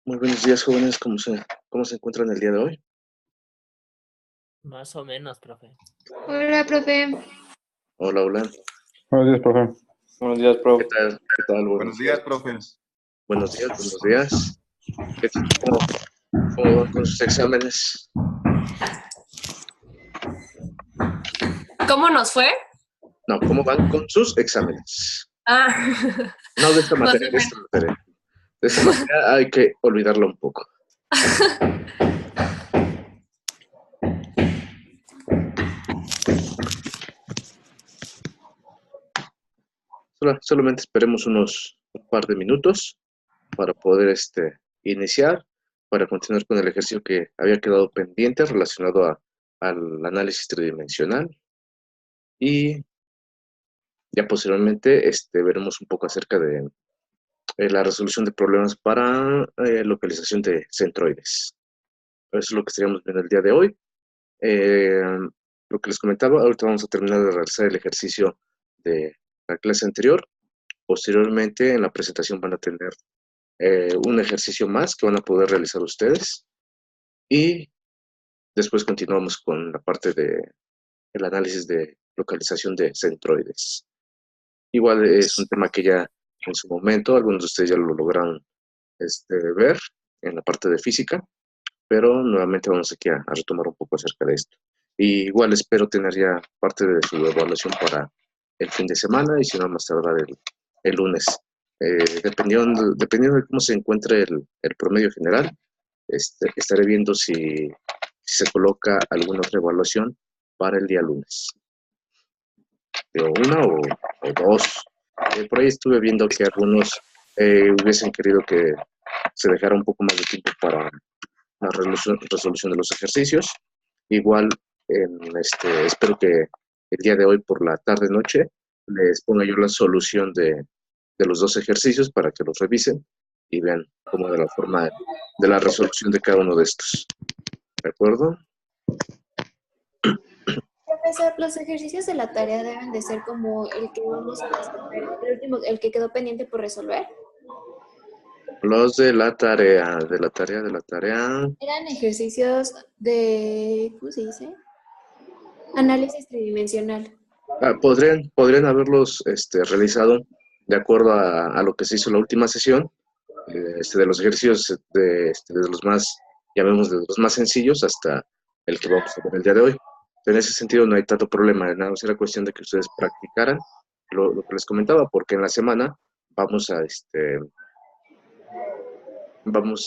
Muy buenos días, jóvenes. Cómo se encuentran el día de hoy? Más o menos, profe. Hola, profe. Hola, hola. Buenos días, profe. Buenos días, ¿Qué prof. tal? ¿Qué tal? Buenos Buenos días. días, profe. Buenos días, buenos días. ¿Qué tal? ¿Cómo van con sus exámenes? ¿Cómo nos fue? No, ¿cómo van con sus exámenes? Ah, No de esta nos materia, fue de bien. esta materia. De esta materia hay que olvidarla un poco. Solamente esperemos un par de minutos para poder iniciar, para continuar con el ejercicio que había quedado pendiente relacionado al análisis tridimensional. Y ya posteriormente veremos un poco acerca de la resolución de problemas para localización de centroides. Eso es lo que estaríamos viendo el día de hoy. Eh, lo que les comentaba, ahorita vamos a terminar de realizar el ejercicio de la clase anterior. Posteriormente, en la presentación van a tener un ejercicio más que van a poder realizar ustedes. Y después continuamos con la parte del análisis de localización de centroides. Igual es un tema que ya en su momento algunos de ustedes ya lo lograron ver en la parte de física, pero nuevamente vamos aquí a retomar un poco acerca de esto. Y igual espero tener ya parte de su evaluación para el fin de semana y si no más tardar el lunes. Dependiendo de cómo se encuentre el promedio general, estaré viendo si se coloca alguna otra evaluación para el día lunes. De una o dos. Por ahí estuve viendo que algunos hubiesen querido que se dejara un poco más de tiempo para la resolución de los ejercicios. Igual, espero que el día de hoy por la tarde-noche les ponga yo la solución de los dos ejercicios para que los revisen y vean cómo de la forma de la resolución de cada uno de estos. ¿De acuerdo? Profesor, los ejercicios de la tarea deben de ser como el que vamos a resolver, el último, el que quedó pendiente por resolver. Los de la tarea. Eran ejercicios de, ¿cómo se dice? Análisis tridimensional. Podrían haberlos realizado de acuerdo a lo que se hizo en la última sesión, de los ejercicios de los más, llamemos de los más sencillos hasta el que vamos a ver el día de hoy. En ese sentido no hay tanto problema, nada más era cuestión de que ustedes practicaran lo que les comentaba, porque en la semana vamos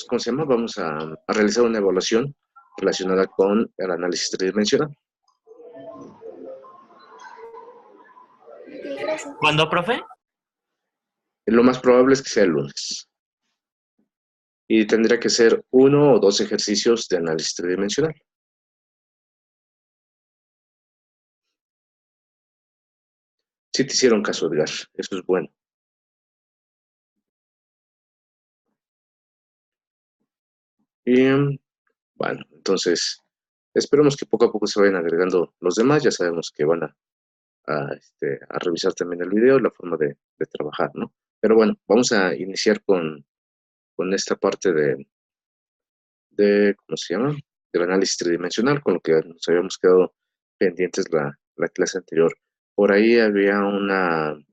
¿cómo se llama? Vamos a realizar una evaluación relacionada con el análisis tridimensional. Ok, gracias. ¿Cuándo, profe? Lo más probable es que sea el lunes. Y tendría que ser 1 o 2 ejercicios de análisis tridimensional. Si te hicieron caso, Edgar, eso es bueno. Y bueno, entonces esperemos que poco a poco se vayan agregando los demás. Ya sabemos que van a revisar también el video, la forma de trabajar, ¿no? Pero bueno, vamos a iniciar con esta parte ¿cómo se llama? Del análisis tridimensional, con lo que nos habíamos quedado pendientes la clase anterior. Por ahí había un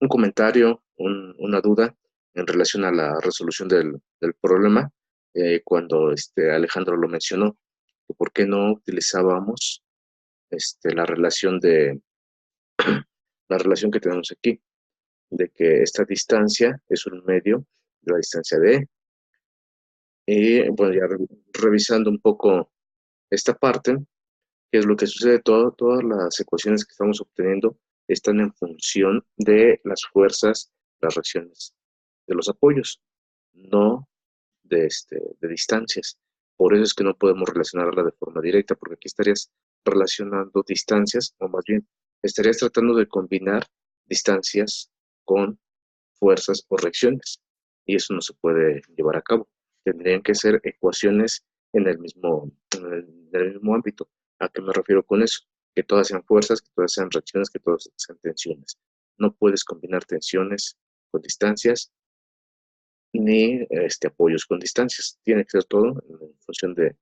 comentario, una duda en relación a la resolución del problema, cuando Alejandro lo mencionó, que por qué no utilizábamos la relación que tenemos aquí, de que esta distancia es un medio de la distancia de E. Y bueno, ya revisando un poco esta parte, ¿qué es lo que sucede? Todas las ecuaciones que estamos obteniendo están en función de las fuerzas, las reacciones de los apoyos, no de distancias. Por eso es que no podemos relacionarla de forma directa, porque aquí estarías relacionando distancias, o más bien, estarías tratando de combinar distancias con fuerzas o reacciones, y eso no se puede llevar a cabo. Tendrían que ser ecuaciones en el mismo ámbito. ¿A qué me refiero con eso? Que todas sean fuerzas, que todas sean reacciones, que todas sean tensiones. No puedes combinar tensiones con distancias ni apoyos con distancias. Tiene que ser todo en función del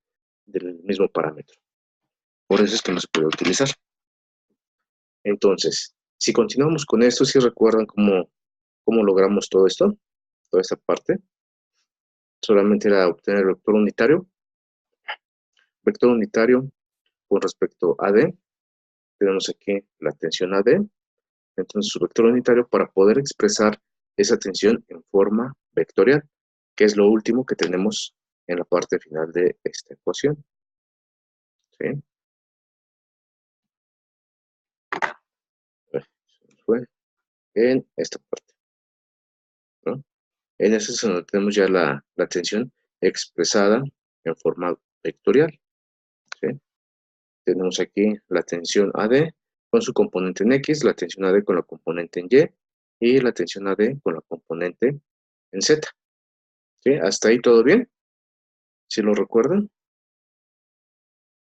mismo parámetro. Por eso es que no se puede utilizar. Entonces, si continuamos con esto, si recuerdan cómo logramos todo esto, toda esta parte, solamente era obtener el vector unitario. Vector unitario con respecto a D. Tenemos aquí la tensión AD. Entonces, su vector unitario para poder expresar esa tensión en forma vectorial, que es lo último que tenemos en la parte final de esta ecuación. ¿Sí? Fue en esta parte, ¿no? En ese es donde tenemos ya la tensión expresada en forma vectorial. ¿Sí? Tenemos aquí la tensión AD con su componente en X, la tensión AD con la componente en Y y la tensión AD con la componente en Z. ¿Sí? ¿Hasta ahí todo bien? ¿Sí lo recuerdan?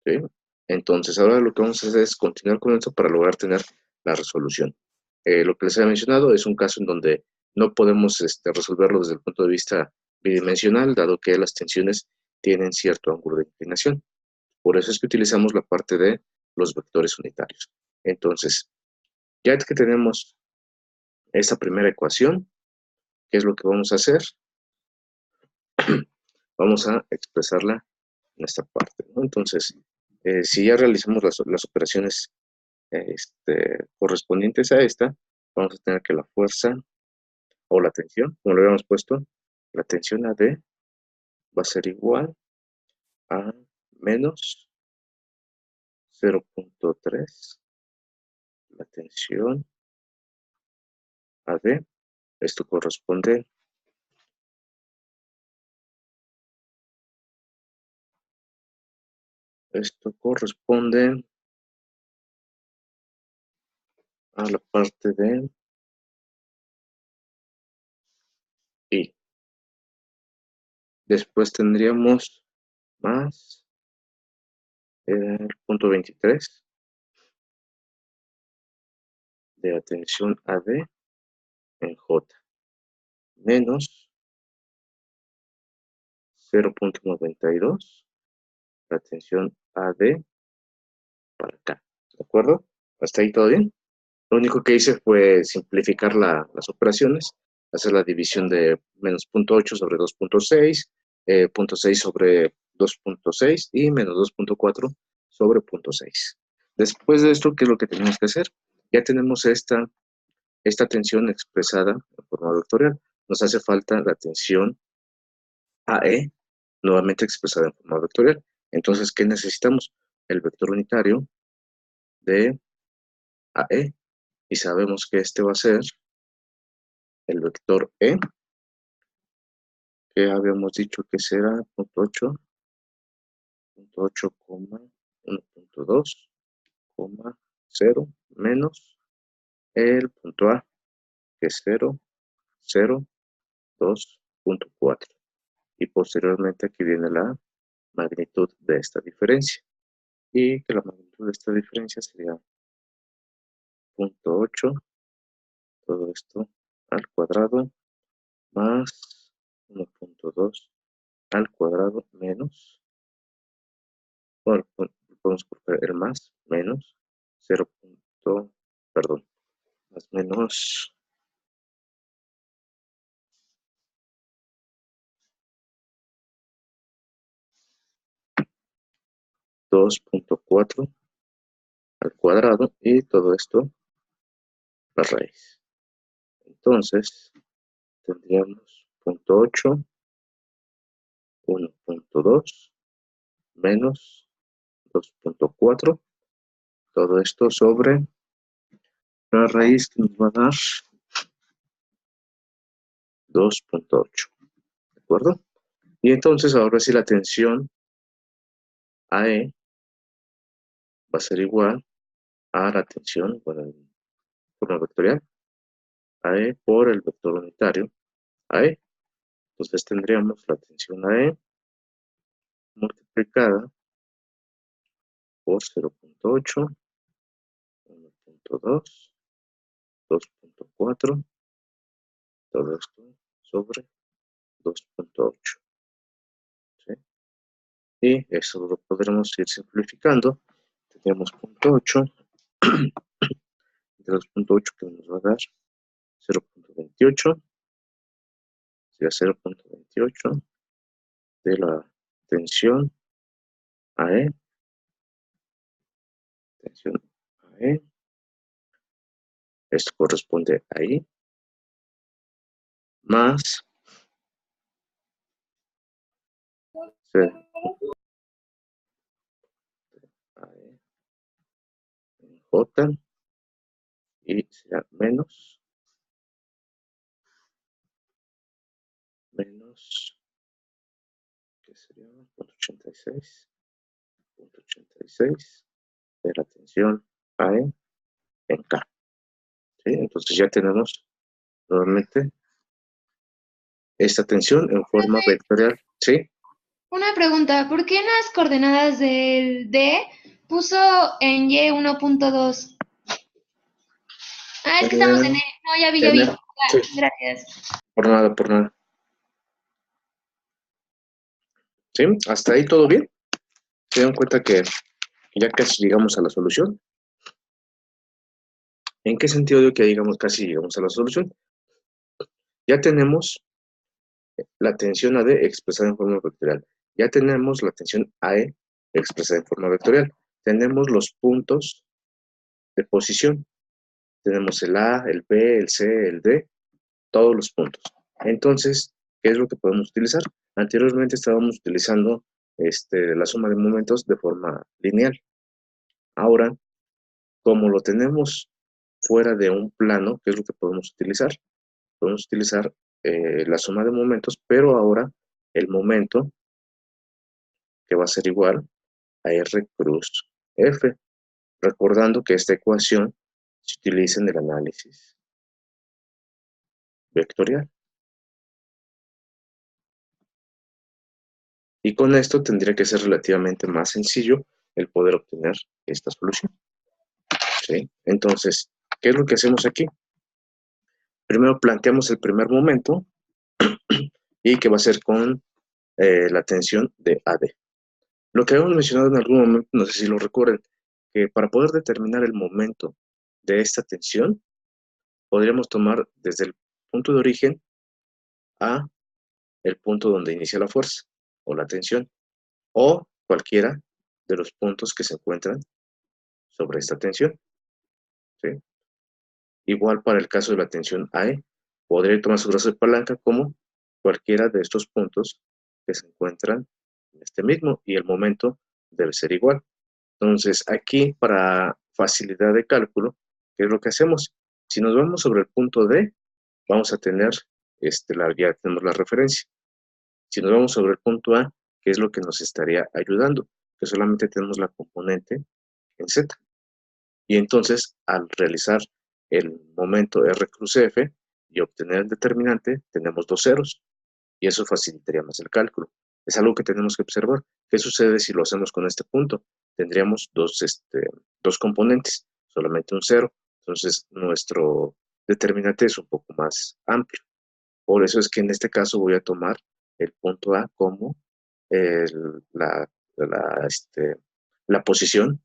¿Sí? Entonces, ahora lo que vamos a hacer es continuar con esto para lograr tener la resolución. Lo que les había mencionado es un caso en donde no podemos resolverlo desde el punto de vista bidimensional, dado que las tensiones tienen cierto ángulo de inclinación. Por eso es que utilizamos la parte de los vectores unitarios. Entonces, ya que tenemos esta primera ecuación, ¿qué es lo que vamos a hacer? Vamos a expresarla en esta parte, ¿no? Entonces, si ya realizamos las operaciones correspondientes a esta, vamos a tener que la fuerza o la tensión, como lo habíamos puesto, la tensión AD va a ser igual a menos 0.3 la tensión AD. Esto corresponde a la parte de I. Después tendríamos más el punto 23 de la tensión AD en J, menos 0.92 la tensión AD para acá. ¿De acuerdo? ¿Hasta ahí todo bien? Lo único que hice fue simplificar las operaciones, hacer la división de menos 0.8 sobre 2.6, 0.6 sobre 2.6 y menos 2.4 sobre 0.6. Después de esto, ¿qué es lo que tenemos que hacer? Ya tenemos esta tensión expresada en forma vectorial. Nos hace falta la tensión AE, nuevamente expresada en forma vectorial. Entonces, ¿qué necesitamos? El vector unitario de AE. Y sabemos que este va a ser el vector E, que habíamos dicho que será 0.8, 1.2, 0, menos el punto A, que es 0, 0, 2.4. Y posteriormente aquí viene la magnitud de esta diferencia. Y que la magnitud de esta diferencia sería 0.8, todo esto al cuadrado, más 1.2 al cuadrado menos, bueno, podemos colocar el más, menos 0. Perdón, más menos 2.4 al cuadrado y todo esto la raíz. Entonces, tendríamos 0.8, 1.2 menos 2.4, todo esto sobre la raíz que nos va a dar 2.8, ¿de acuerdo? Y entonces ahora sí la tensión AE va a ser igual a la tensión, bueno, en forma vectorial, AE por el vector unitario AE. Entonces tendríamos la tensión AE multiplicada por 0.8, 1.2, 2.4, todo esto sobre 2.8. ¿Sí? Y eso lo podremos ir simplificando. Tendríamos 0.8 de 2.8 que nos va a dar 0.28. Sería 0.28 de la tensión AE. Tensión AE. Esto corresponde a I. Más C AE en J. Y será menos que sería 0.86 de la tensión AE en K. ¿Sí? Entonces ya tenemos nuevamente esta tensión en forma Profe, vectorial. ¿Sí? una pregunta, ¿por qué en las coordenadas del D puso en Y 1.2? Ah, es que estamos en E. No, ya vi, ya vi. Sí, Ya, gracias. por nada, por nada. ¿Sí? ¿Hasta ahí todo bien? ¿Se dan cuenta que ya casi llegamos a la solución? ¿En qué sentido digo que digamos casi llegamos a la solución? Ya tenemos la tensión AD expresada en forma vectorial. Ya tenemos la tensión AE expresada en forma vectorial. Tenemos los puntos de posición. Tenemos el A, el B, el C, el D, todos los puntos. Entonces, ¿qué es lo que podemos utilizar? Anteriormente estábamos utilizando la suma de momentos de forma lineal. Ahora, como lo tenemos fuera de un plano, ¿qué es lo que podemos utilizar? Podemos utilizar la suma de momentos, pero ahora el momento que va a ser igual a R cruz F, recordando que esta ecuación se utiliza en el análisis vectorial. Y con esto tendría que ser relativamente más sencillo el poder obtener esta solución. ¿Sí? Entonces, ¿qué es lo que hacemos aquí? Primero planteamos el primer momento y que va a ser con la tensión de AD. Lo que habíamos mencionado en algún momento, no sé si lo recuerden, que para poder determinar el momento de esta tensión, podríamos tomar desde el punto de origen a el punto donde inicia la fuerza o la tensión, o cualquiera de los puntos que se encuentran sobre esta tensión. ¿Sí? Igual para el caso de la tensión AE, podría tomar su brazo de palanca como cualquiera de estos puntos que se encuentran en este mismo, y el momento debe ser igual. Entonces, aquí, para facilidad de cálculo, ¿qué es lo que hacemos? Si nos vamos sobre el punto D, vamos a tener, ya tenemos la referencia. Si nos vamos sobre el punto A, ¿qué es lo que nos estaría ayudando? Que solamente tenemos la componente en Z. Y entonces, al realizar el momento R cruz F y obtener el determinante, tenemos dos ceros. Y eso facilitaría más el cálculo. Es algo que tenemos que observar. ¿Qué sucede si lo hacemos con este punto? Tendríamos dos componentes, solamente un cero. Entonces, nuestro determinante es un poco más amplio. Por eso es que en este caso voy a tomar el punto A como la, la posición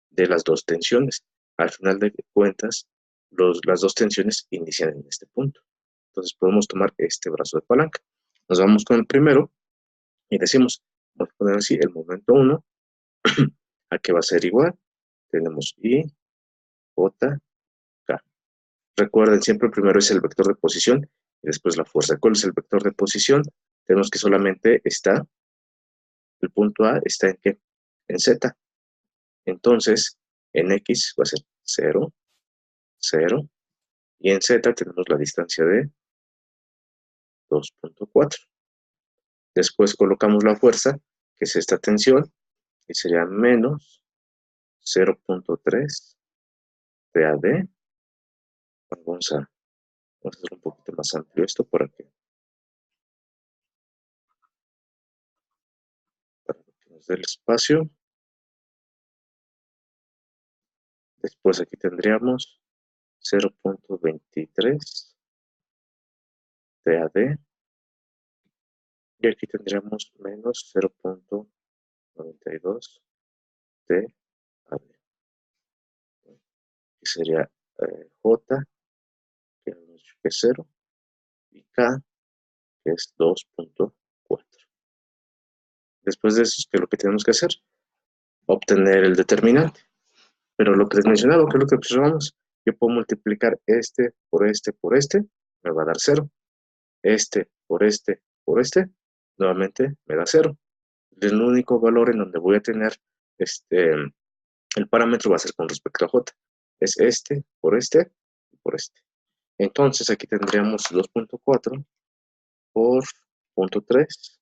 de las dos tensiones. Al final de cuentas, las dos tensiones inician en este punto. Entonces podemos tomar este brazo de palanca. Nos vamos con el primero y decimos, vamos a poner así, el momento 1, a que va a ser igual. Tenemos I, J, K. Recuerden, siempre primero es el vector de posición y después la fuerza. ¿Cuál es el vector de posición? Tenemos que solamente está, el punto A está en ¿qué? En Z. Entonces, en X va a ser 0, 0, y en Z tenemos la distancia de 2.4. Después colocamos la fuerza, que es esta tensión, y sería menos 0.3 TAD. Vamos a hacer un poquito más amplio esto para que nos dé el espacio. Después aquí tendríamos 0.23 TAD Y aquí tendríamos menos 0.92 de AB. Que sería J, que hemos dicho que es 0, y K, que es 2.4. Después de eso, ¿qué es lo que tenemos que hacer? Obtener el determinante. Pero lo que les mencionaba, que es lo que observamos, yo puedo multiplicar este por este por este, me va a dar 0. Este por este por este, nuevamente me da 0. El único valor en donde voy a tener el parámetro va a ser con respecto a J. Es este por este y por este. Entonces aquí tendríamos 2.4 por punto 3.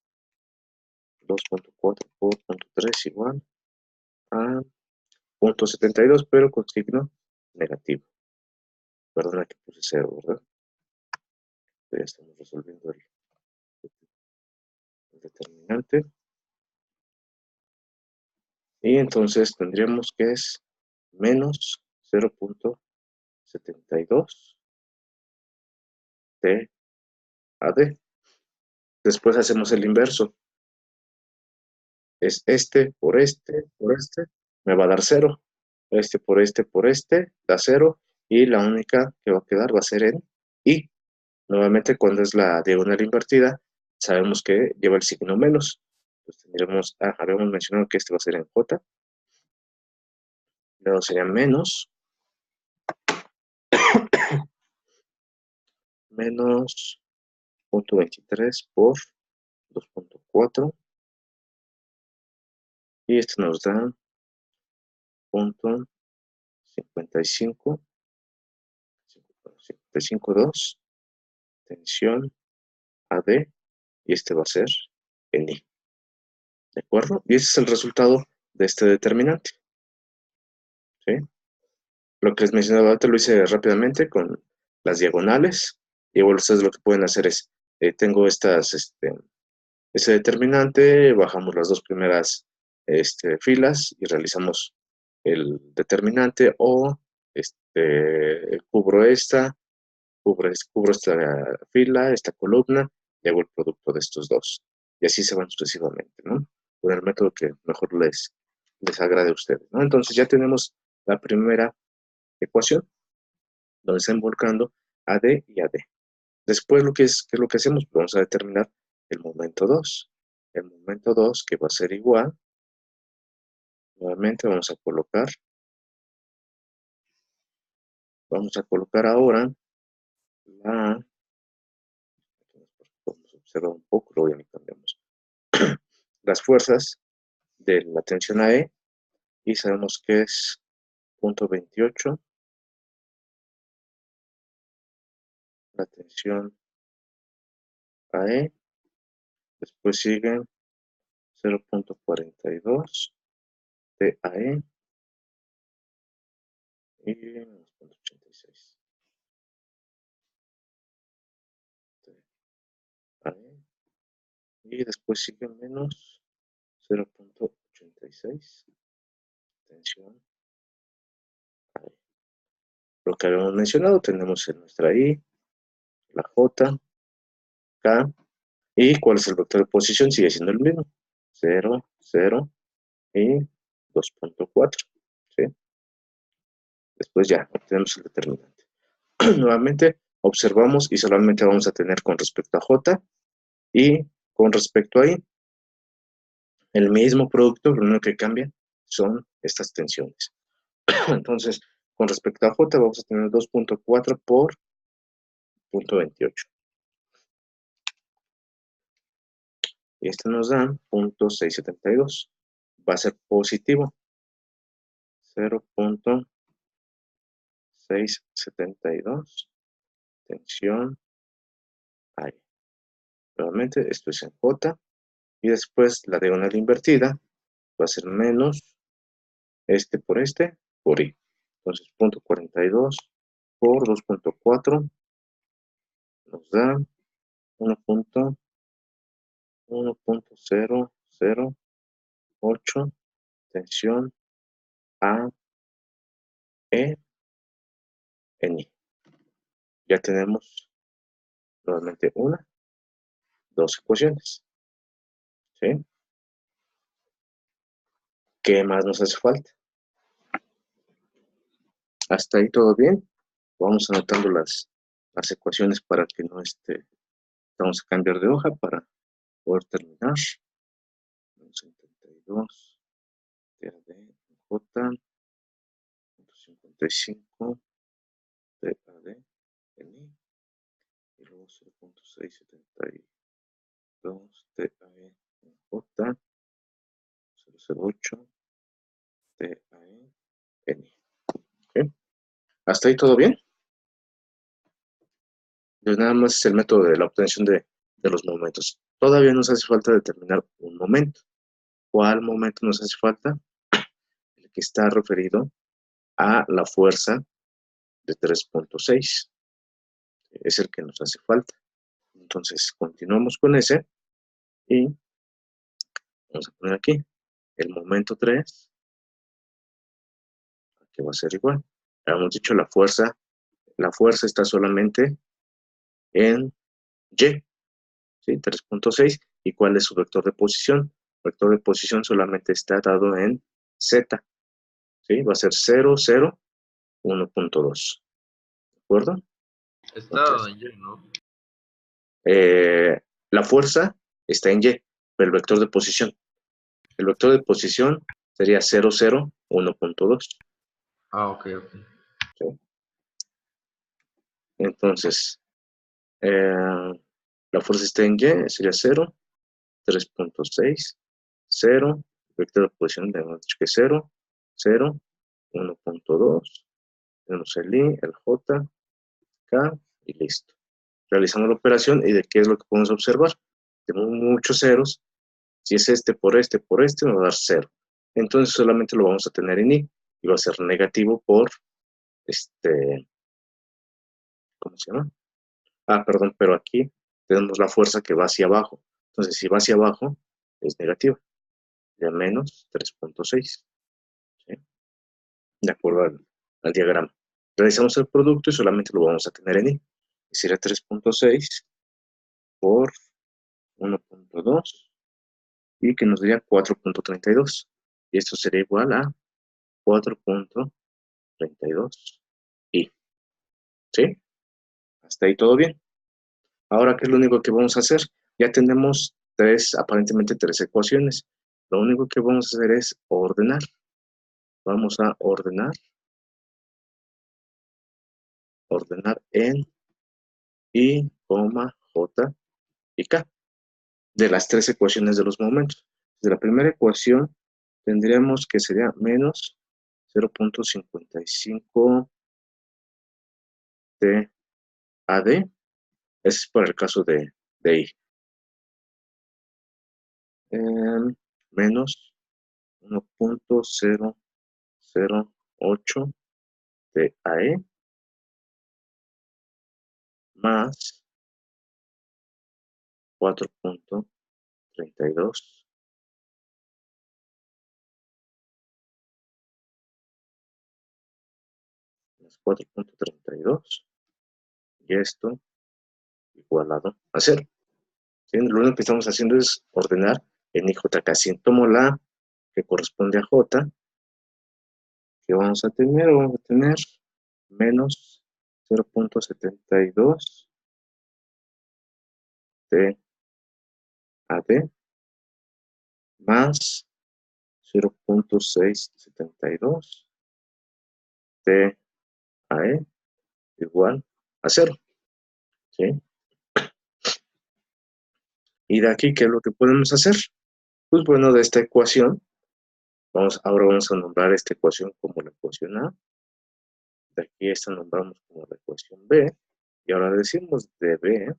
2.4 por punto 3 igual a 0.72, pero con signo negativo. Perdona que puse 0, ¿verdad? Ya estamos resolviendo el determinante. Y entonces tendríamos que es menos 0.72 de AD. Después hacemos el inverso. Es este por este por este, me va a dar 0. Este por este por este, da 0. Y la única que va a quedar va a ser en I. Nuevamente, cuando es la diagonal invertida, sabemos que lleva el signo menos. Pues tendremos, habíamos mencionado que este va a ser en J. Luego sería menos 0.23 por 2.4. Y esto nos da 0.55.2 tensión AD, y este va a ser en I. ¿De acuerdo? Y ese es el resultado de este determinante. ¿Sí? Lo que les mencionaba antes lo hice rápidamente con las diagonales. Y igual ustedes lo que pueden hacer es, tengo ese determinante, bajamos las dos primeras filas y realizamos el determinante, o cubro esta fila, esta columna, y hago el producto de estos dos. Y así se van sucesivamente, ¿no? Con el método que mejor les agrade a ustedes, ¿no? Entonces ya tenemos la primera ecuación, donde está involucrando AD y AD. Después, ¿qué es lo que hacemos? Vamos a determinar el momento 2. El momento 2, que va a ser igual, nuevamente vamos a colocar ahora vamos a observar un poco, luego ya le cambiamos las fuerzas de la tensión AE, y sabemos que es 0.28, la tensión AE, después sigue 0.42 de AE y 0.86 de AE, y después sigue menos 0.86 tensión AE. Lo que habíamos mencionado, tenemos en nuestra I, la J, K, y cuál es el vector de posición, sigue siendo el mismo, 0, 0 y 2.4, ¿sí? Después ya obtenemos el determinante. Nuevamente observamos y solamente vamos a tener con respecto a J y con respecto a I el mismo producto, lo único que cambia son estas tensiones. Entonces, con respecto a J vamos a tener 2.4 por 0.28. Y esto nos da 0.672. Va a ser positivo. 0.672. Tensión ahí. Nuevamente, esto es en J. Y después la diagonal invertida va a ser menos este por I. Entonces, 0.42 por 2.4 nos da 1.008 tensión A, E, en I. Ya tenemos nuevamente dos ecuaciones. ¿Sí? ¿Qué más nos hace falta? Hasta ahí todo bien. Vamos anotando las ecuaciones para que no vamos a cambiar de hoja para poder terminar. 72 TAD J 55 TAD NI y luego 0.672 TAE J 008 TAE NI. ¿Okay? ¿Hasta ahí todo bien? Pues nada más es el método de la obtención de los momentos. Todavía nos hace falta determinar un momento. ¿Cuál momento nos hace falta? El que está referido a la fuerza de 3.6. Es el que nos hace falta. Entonces, continuamos con ese y vamos a poner aquí el momento 3, que va a ser igual. Habíamos dicho la fuerza está solamente en Y, ¿sí? 3.6. ¿Y cuál es su vector de posición? El vector de posición solamente está dado en Z, ¿sí? Va a ser 0, 0, 1.2. ¿De acuerdo? Está dado Entonces, en Y, ¿no? la fuerza está en Y, pero el vector de posición. El vector de posición sería 0, 0, 1.2. Ah, ok. ¿Sí? Entonces, la fuerza está en Y, sería 0, 3.6, 0, vector de posición hemos dicho que 0, 0, 1.2, tenemos el I, el J, K y listo. Realizamos la operación y de qué es lo que podemos observar. Tenemos muchos ceros. Si es por este, nos va a dar 0. Entonces solamente lo vamos a tener en I y va a ser negativo por ¿cómo se llama? Ah, perdón, pero aquí tenemos la fuerza que va hacia abajo. Entonces, si va hacia abajo, es negativa. De menos 3.6. ¿Sí? De acuerdo al diagrama. Realizamos el producto y solamente lo vamos a tener en I. Y sería 3.6 por 1.2 y que nos daría 4.32. Y esto sería igual a 4.32 I. ¿Sí? Hasta ahí todo bien. Ahora, ¿qué es lo único que vamos a hacer? Ya tenemos aparentemente tres ecuaciones. Lo único que vamos a hacer es ordenar. Vamos a ordenar en I, J y K de las tres ecuaciones de los momentos. De la primera ecuación tendríamos que sería menos 0.55 TAD. Ese es para el caso de I. Menos 1.008 TAE más 4.32 más 4.32 y esto igualado a 0. ¿Sí? Lo único que estamos haciendo es ordenar en IJK. Si tomo la A que corresponde a J, que vamos a tener? Vamos a tener menos 0.72 TAD más 0.672 TAE igual a 0. ¿Sí? Y de aquí, ¿qué es lo que podemos hacer? Pues bueno, de esta ecuación, ahora vamos a nombrar esta ecuación como la ecuación A. De aquí esta nombramos como la ecuación B. Y ahora decimos de B,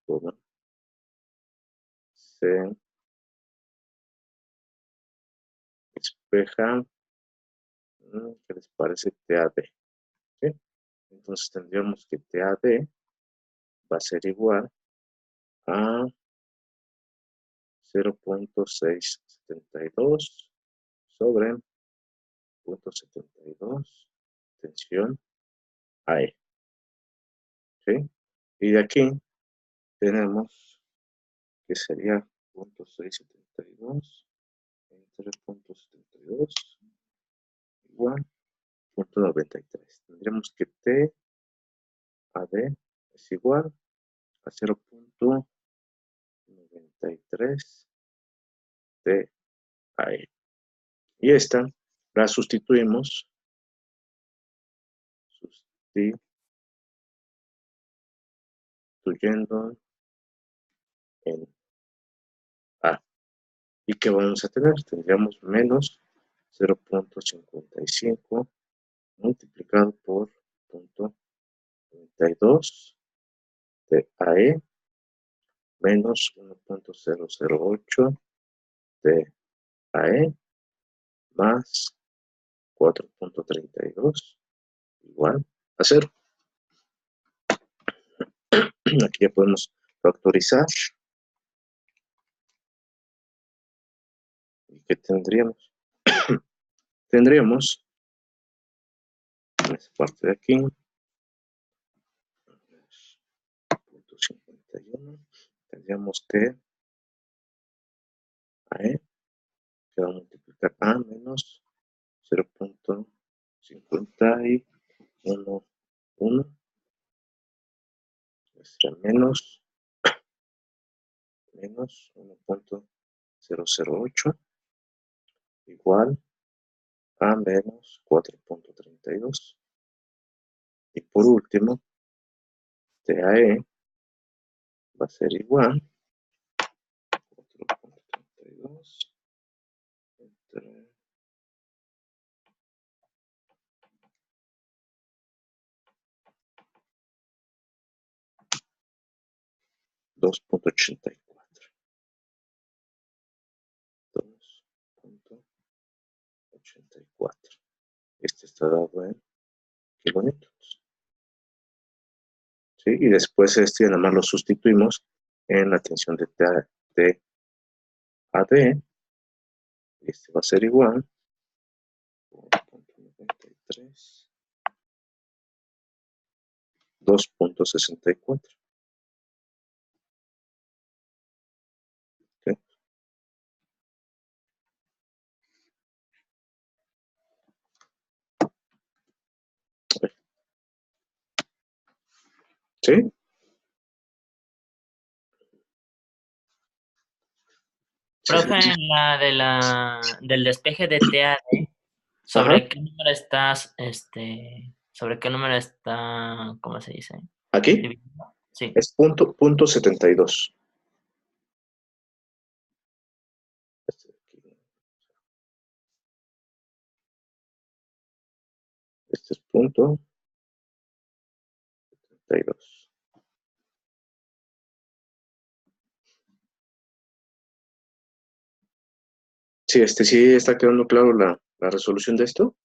todo se despeja, ¿qué les parece? TAD. ¿Sí? Entonces tendríamos que TAD va a ser igual a 0.672 sobre 0.72 tensión AE. ¿Sí? Y de aquí tenemos que sería 0.672 entre 0.72 igual 0.93. Tendríamos que T a D es igual a 0.93 T a E. Y esta la sustituimos sustituyendo en A. ¿Y qué vamos a tener? Tendríamos menos 0.55 multiplicado por 0.92 de AE menos 1.008 de AE más 4.32 igual a 0. Aquí ya podemos factorizar. ¿Y qué tendríamos? Tendríamos en esta parte de aquí 0.51. Tendríamos que AE que va a multiplicar A menos 0.511 será menos 1.008 igual a menos 4.32. Y por último, TAE va a ser igual a 4.32 entre 2.84. 2.84. Este está dado en kilonewtons. ¿Sí? Y después este nada más lo sustituimos en la tensión de AD. Este va a ser igual a 4.93. 2.64. ¿Sí? ¿Sí? Profe, en la del despeje de TAD, ¿sobre qué número estás, sobre qué número está, ¿cómo se dice? Aquí Dividido. Sí. es punto 72. Este es punto 72. Sí, sí está quedando claro la resolución de esto.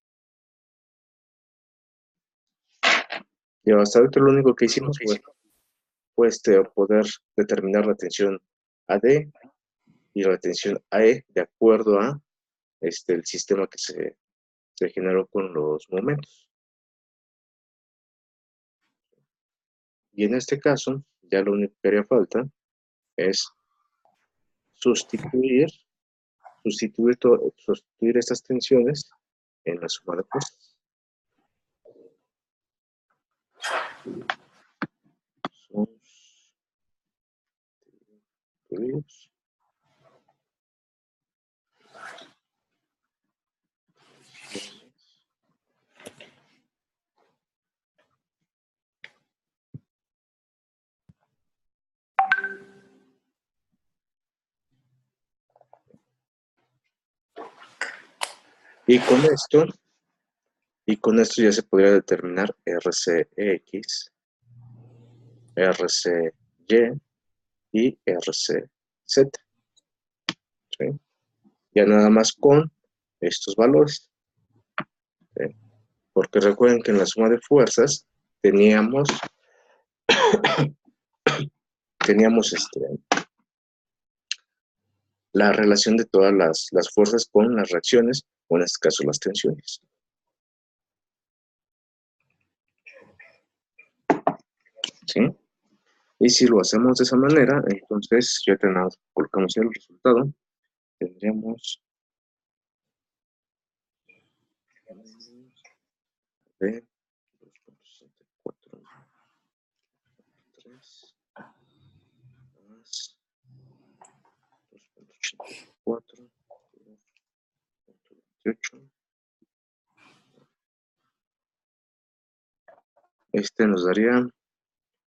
Y hasta ahorita lo único que hicimos fue poder determinar la tensión AD y la tensión AE de acuerdo a el sistema que se generó con los momentos. Y en este caso, ya lo único que haría falta es sustituir estas tensiones en la suma de fuerzas. Sustituir. Y con esto ya se podría determinar RCX, RCY y RCZ. ¿Sí? Ya nada más con estos valores. ¿Sí? Porque recuerden que en la suma de fuerzas teníamos la relación de todas las fuerzas con las reacciones, o en este caso las tensiones. ¿Sí? Y si lo hacemos de esa manera, entonces ya tenemos, colocamos el resultado. Tendríamos de 2.64 3 más 2.84 2.28. Este nos daría un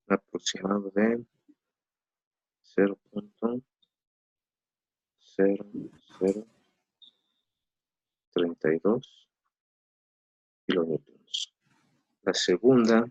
aproximado de 0.0032 kilonewtons. La segunda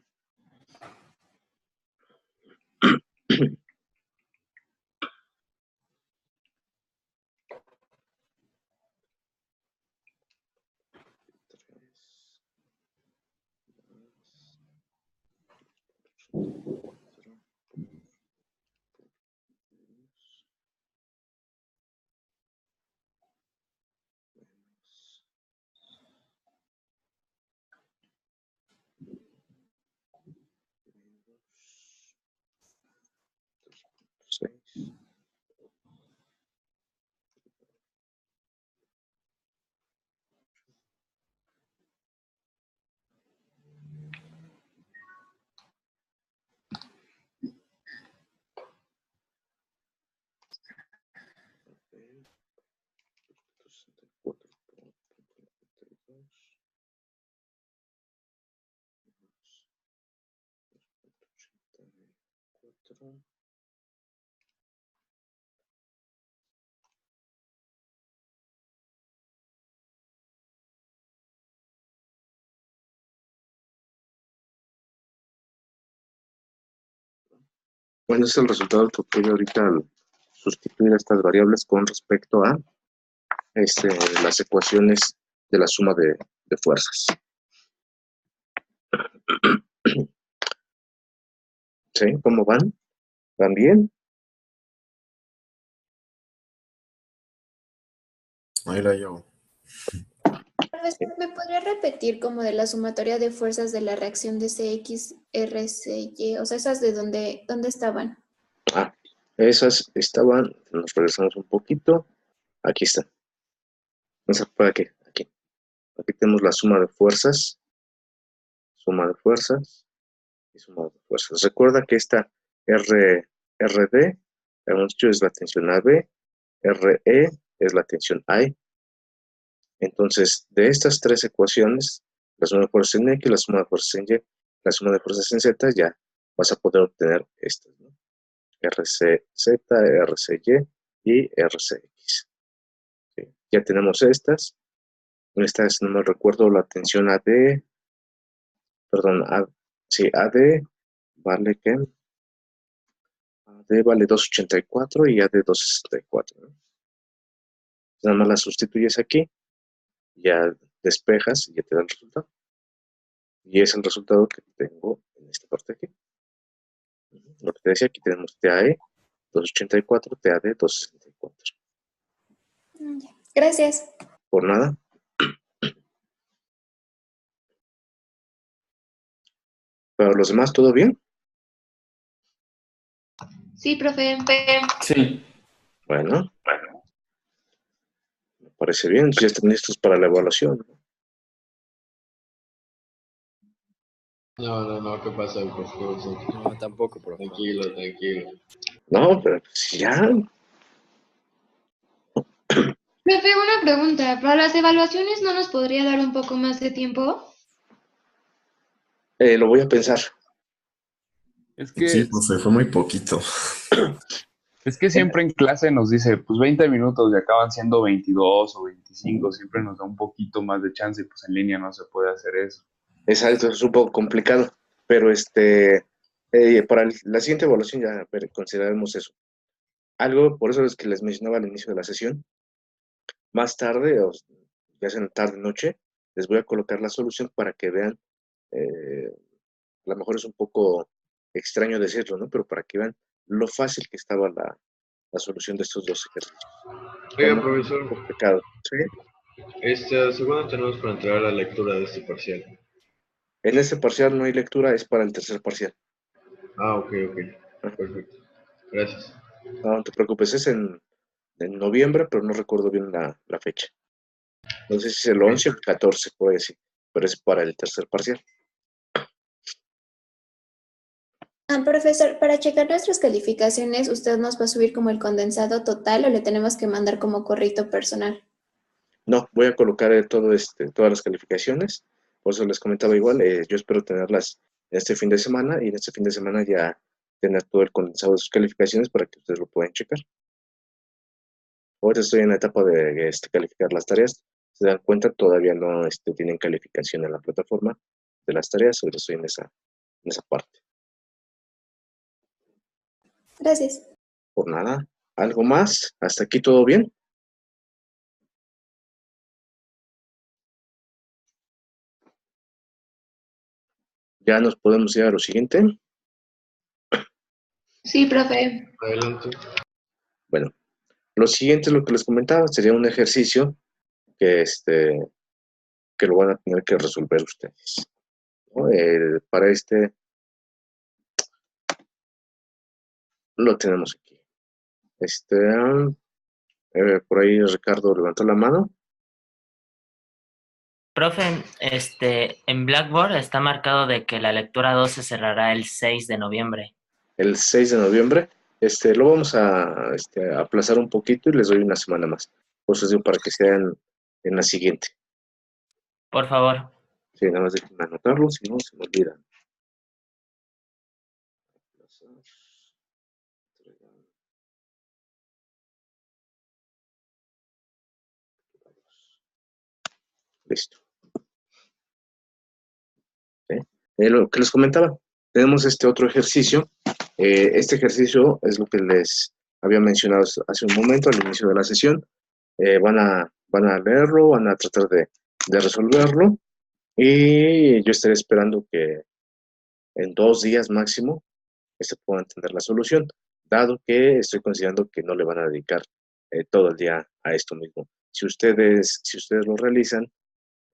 bueno, es el resultado que obtuve ahorita al sustituir estas variables con respecto a las ecuaciones de la suma de fuerzas. ¿Sí? ¿Cómo van? ¿Van bien? Ahí la llevo. Profesor, ¿me podría repetir como de la sumatoria de fuerzas de la reacción de CX, RCY? O sea, esas de dónde estaban. Ah, esas estaban, nos regresamos un poquito. Aquí están. ¿Para qué? Aquí. Aquí tenemos la suma de fuerzas y suma de fuerzas. Recuerda que esta RD, hemos dicho, es la tensión AB, RE es la tensión I. Entonces, de estas tres ecuaciones, la suma de fuerzas en X, la suma de fuerzas en Y, la suma de fuerzas en Z, ya vas a poder obtener estas, ¿no? RCZ, RCY y RCX. ¿Sí? Ya tenemos estas. Esta es, no me recuerdo, la tensión AD, perdón, AD vale ¿qué? AD vale 284 y AD 264, ¿no? Nada más la sustituyes aquí, ya despejas y ya te da el resultado. Y es el resultado que tengo en esta parte aquí. Lo que te decía, aquí tenemos TAE 284, TAD 264. Gracias. Por nada. Para los demás, ¿todo bien? Sí, profe. Sí. Bueno. Me parece bien. Ya están listos para la evaluación, ¿no? No, ¿qué pasa, profesor? No, tampoco, profe. Tranquilo. No, pero pues ya. Profe, una pregunta. ¿Para las evaluaciones no nos podría dar un poco más de tiempo? Lo voy a pensar. Es que, Sí, profe, fue muy poquito. es que siempre en clase nos dice, pues 20 minutos y acaban siendo 22 o 25, siempre nos da un poquito más de chance y pues en línea no se puede hacer eso. Exacto, es un poco complicado. Pero para la siguiente evaluación ya consideraremos eso. Algo, por eso es que les mencionaba al inicio de la sesión. Más tarde, ya sea en tarde-noche, les voy a colocar la solución para que vean. A lo mejor es un poco extraño decirlo, ¿no? Pero para que vean lo fácil que estaba la solución de estos dos ejercicios. Oiga, Muy profesor, complicado. ¿Sí? ¿Seguro tenemos para entregar la lectura de este parcial? En este parcial no hay lectura, es para el tercer parcial. Ah, ok. Perfecto. Gracias. No te preocupes, es en noviembre, pero no recuerdo bien la fecha. No sé si es el 11 o el 14, puede decir, pero es para el tercer parcial. Profesor, para checar nuestras calificaciones, ¿usted nos va a subir como el condensado total o le tenemos que mandar como correo personal? No, voy a colocar todas las calificaciones, por eso les comentaba igual, yo espero tenerlas este fin de semana y en este fin de semana ya tener todo el condensado de sus calificaciones para que ustedes lo puedan checar. Ahora estoy en la etapa de calificar las tareas. Se dan cuenta, todavía no tienen calificación en la plataforma de las tareas, ahora estoy en esa parte. Gracias. Por nada. ¿Algo más? ¿Hasta aquí todo bien? Ya nos podemos ir a lo siguiente. Sí, profe. Adelante. Bueno, lo siguiente es lo que les comentaba, sería un ejercicio que, que lo van a tener que resolver ustedes, ¿no? Para lo tenemos aquí. Por ahí Ricardo levantó la mano. Profe, en Blackboard está marcado de que la lectura 2 se cerrará el 6 de noviembre. El 6 de noviembre. Lo vamos a aplazar un poquito y les doy una semana más. Por eso digo, para que sean en la siguiente. Por favor. Sí, nada más déjenme anotarlo, si no se me olvidan. Listo. ¿Sí? Lo que les comentaba, tenemos este otro ejercicio. Este ejercicio es lo que les había mencionado hace un momento al inicio de la sesión. Van a leerlo, van a tratar de resolverlo y yo estaré esperando que en 2 días máximo puedan tener la solución, dado que estoy considerando que no le van a dedicar todo el día a esto mismo. Si ustedes lo realizan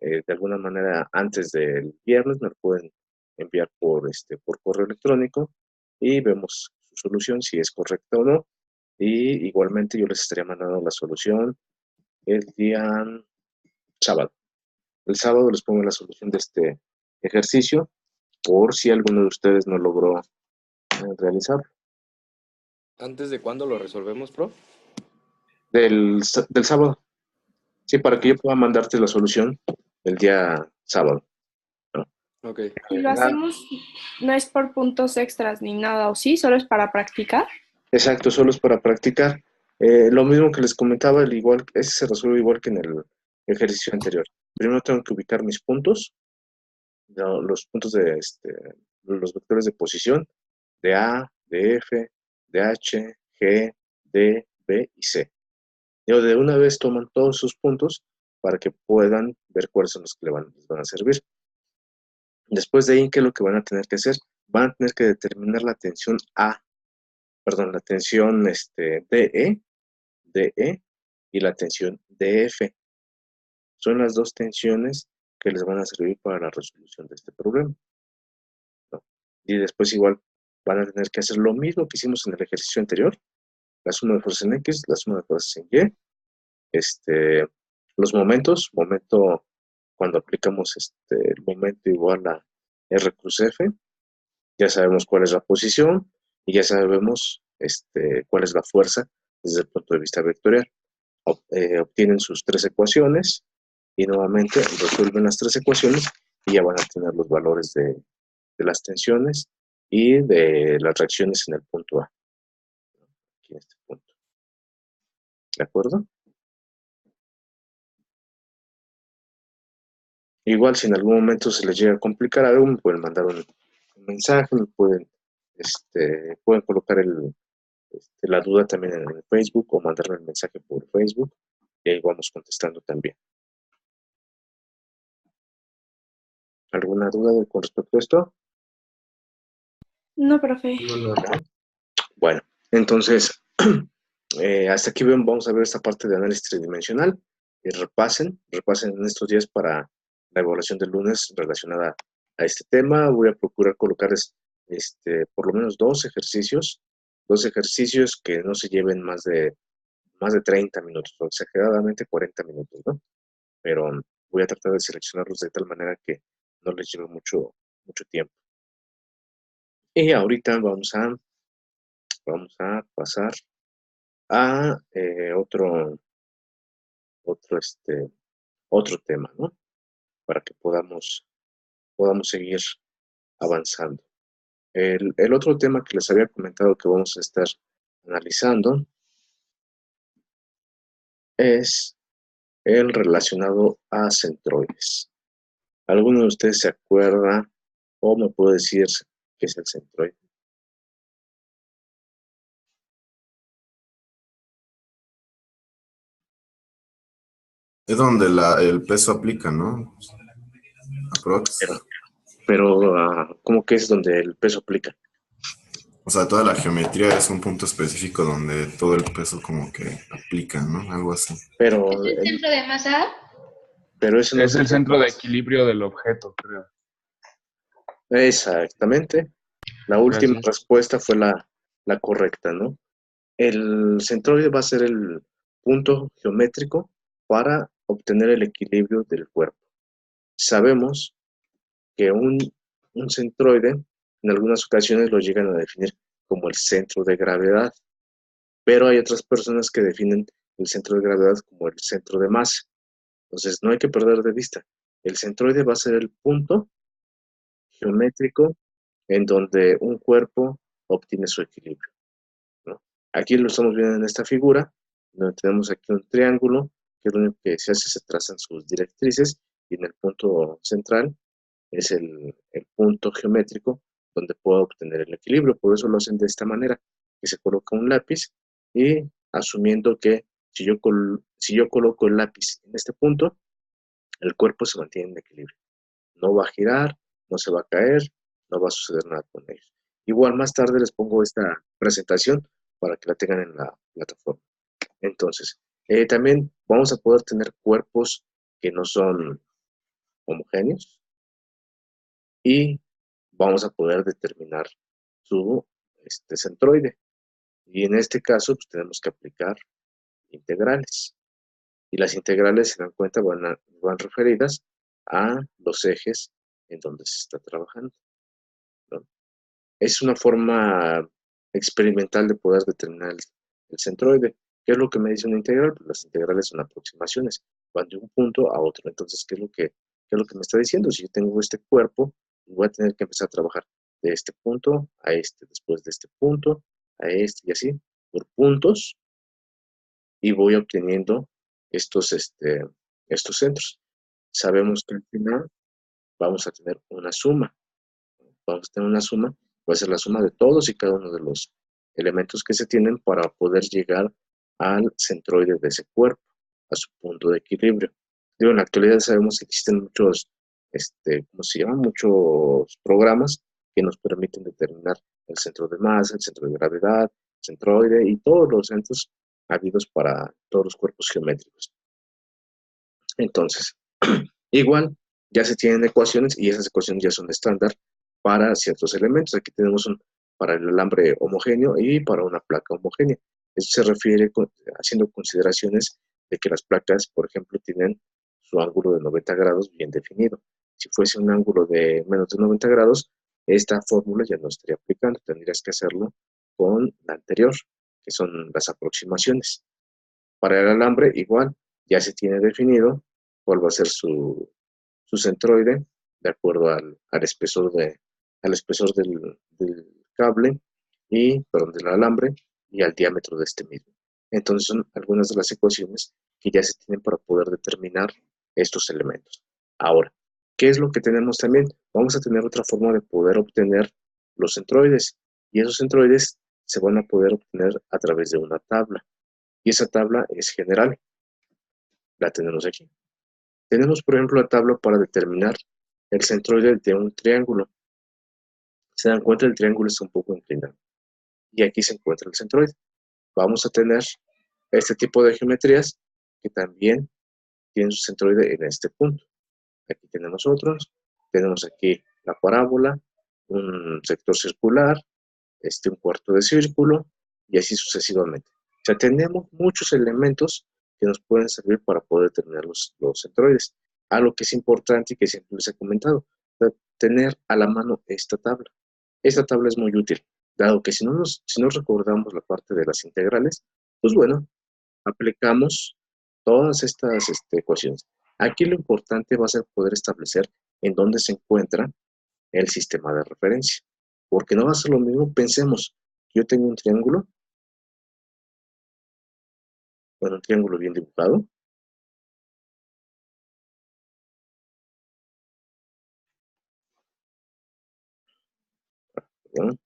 de alguna manera antes del viernes, me lo pueden enviar por correo electrónico y vemos su solución, si es correcta o no. Y igualmente yo les estaría mandando la solución el día sábado. El sábado les pongo la solución de este ejercicio por si alguno de ustedes no logró realizarlo. ¿Antes de cuándo lo resolvemos, prof? Del sábado. Sí, para que yo pueda mandarte la solución el día sábado. ¿No? Ok. Si lo hacemos, no es por puntos extras ni nada, ¿o sí? ¿Solo es para practicar? Exacto, solo es para practicar. Lo mismo que les comentaba, ese se resuelve igual que en el ejercicio anterior. Primero tengo que ubicar mis puntos, los puntos de los vectores de posición, de A, de F, de H, G, D, B y C. De una vez toman todos sus puntos para que puedan ver cuáles son los que les van a servir. Después de ahí, ¿qué es lo que van a tener que hacer? Van a tener que determinar la tensión la tensión DE y la tensión DF. Son las dos tensiones que les van a servir para la resolución de este problema, ¿no? Y después igual van a tener que hacer lo mismo que hicimos en el ejercicio anterior, la suma de fuerzas en X, la suma de fuerzas en Y, los momentos, cuando aplicamos el momento igual a R cruz F, ya sabemos cuál es la posición y ya sabemos cuál es la fuerza desde el punto de vista vectorial. Obtienen sus 3 ecuaciones y nuevamente resuelven las 3 ecuaciones y ya van a tener los valores de las tensiones y de las reacciones en el punto A. Aquí en este punto. ¿De acuerdo? Igual si en algún momento se les llega a complicar algo, me pueden mandar un mensaje, me pueden colocar la duda también en Facebook o mandarme el mensaje por Facebook y ahí vamos contestando también. ¿Alguna duda con respecto a esto? No, profe. Bueno, entonces, hasta aquí vamos a ver esta parte de análisis tridimensional. Y repasen en estos días para la evaluación del lunes relacionada a este tema. Voy a procurar colocarles por lo menos dos ejercicios que no se lleven más de 30 minutos, o exageradamente 40 minutos, ¿no? Pero voy a tratar de seleccionarlos de tal manera que no les lleve mucho tiempo. Y ahorita vamos a pasar a otro tema, ¿no? Para que podamos seguir avanzando. El otro tema que les había comentado que vamos a estar analizando es el relacionado a centroides. ¿Alguno de ustedes se acuerda o me puede decir qué es el centroide? Es donde el peso aplica, ¿no? Aprox. Pero ¿cómo que es donde el peso aplica? O sea, toda la geometría es un punto específico donde todo el peso como que aplica, ¿no? Algo así. Pero, ¿Es el centro de masa? pero eso no Es el centro de equilibrio del objeto, creo. Exactamente. La última Gracias. respuesta fue la correcta, ¿no? El centroide va a ser el punto geométrico para obtener el equilibrio del cuerpo. Sabemos que un centroide en algunas ocasiones lo llegan a definir como el centro de gravedad, pero hay otras personas que definen el centro de gravedad como el centro de masa. Entonces no hay que perder de vista. El centroide va a ser el punto geométrico en donde un cuerpo obtiene su equilibrio, ¿no? Aquí lo estamos viendo en esta figura, donde tenemos aquí un triángulo, que lo único que se hace se trazan sus directrices, y en el punto central es el punto geométrico donde puedo obtener el equilibrio. Por eso lo hacen de esta manera, que se coloca un lápiz y asumiendo que si yo coloco el lápiz en este punto, el cuerpo se mantiene en equilibrio. No va a girar, no se va a caer, no va a suceder nada con ellos. Igual más tarde les pongo esta presentación para que la tengan en la plataforma. Entonces, también vamos a poder tener cuerpos que no son homogéneos y vamos a poder determinar su centroide. Y en este caso, pues tenemos que aplicar integrales. Y las integrales, se dan cuenta, van referidas a los ejes en donde se está trabajando, ¿no? Es una forma experimental de poder determinar el centroide. ¿Qué es lo que me dice una integral? Pues las integrales son aproximaciones, van de un punto a otro. Entonces, ¿qué es lo que me está diciendo? Si yo tengo este cuerpo, voy a tener que empezar a trabajar de este punto a este, después de este punto a este, y así, por puntos, y voy obteniendo estos centros. Sabemos que al final vamos a tener una suma. Vamos a tener una suma, va a ser la suma de todos y cada uno de los elementos que se tienen para poder llegar al centroide de ese cuerpo, a su punto de equilibrio. Digo, en la actualidad sabemos que existen muchos, ¿cómo se llama? Muchos programas que nos permiten determinar el centro de masa, el centro de gravedad, centroide y todos los centros habidos para todos los cuerpos geométricos. Entonces, igual, ya se tienen ecuaciones y esas ecuaciones ya son estándar para ciertos elementos. Aquí tenemos para el alambre homogéneo y para una placa homogénea. Eso se refiere haciendo consideraciones de que las placas, por ejemplo, tienen su ángulo de 90 grados bien definido. Si fuese un ángulo de menos de 90 grados, esta fórmula ya no estaría aplicando. Tendrías que hacerlo con la anterior, que son las aproximaciones. Para el alambre, igual, ya se tiene definido cuál va a ser su centroide, de acuerdo al espesor del cable, del alambre, y al diámetro de este mismo. Entonces son algunas de las ecuaciones que ya se tienen para poder determinar estos elementos. Ahora, ¿qué es lo que tenemos también? Vamos a tener otra forma de poder obtener los centroides, y esos centroides se van a poder obtener a través de una tabla, y esa tabla es general. La tenemos aquí. Tenemos, por ejemplo, la tabla para determinar el centroide de un triángulo. Se dan cuenta, el triángulo está un poco inclinado. Y aquí se encuentra el centroide. Vamos a tener este tipo de geometrías que también tienen su centroide en este punto. Aquí tenemos otros. Tenemos aquí la parábola, un sector circular, un cuarto de círculo, y así sucesivamente. O sea, tenemos muchos elementos que nos pueden servir para poder determinar los centroides. Algo que es importante y que siempre les he comentado, tener a la mano esta tabla. Esta tabla es muy útil, dado que si no recordamos la parte de las integrales, pues bueno, aplicamos todas estas ecuaciones. Aquí lo importante va a ser poder establecer en dónde se encuentra el sistema de referencia, porque no va a ser lo mismo. Pensemos, yo tengo un triángulo, bueno, un triángulo bien dibujado, ¿no?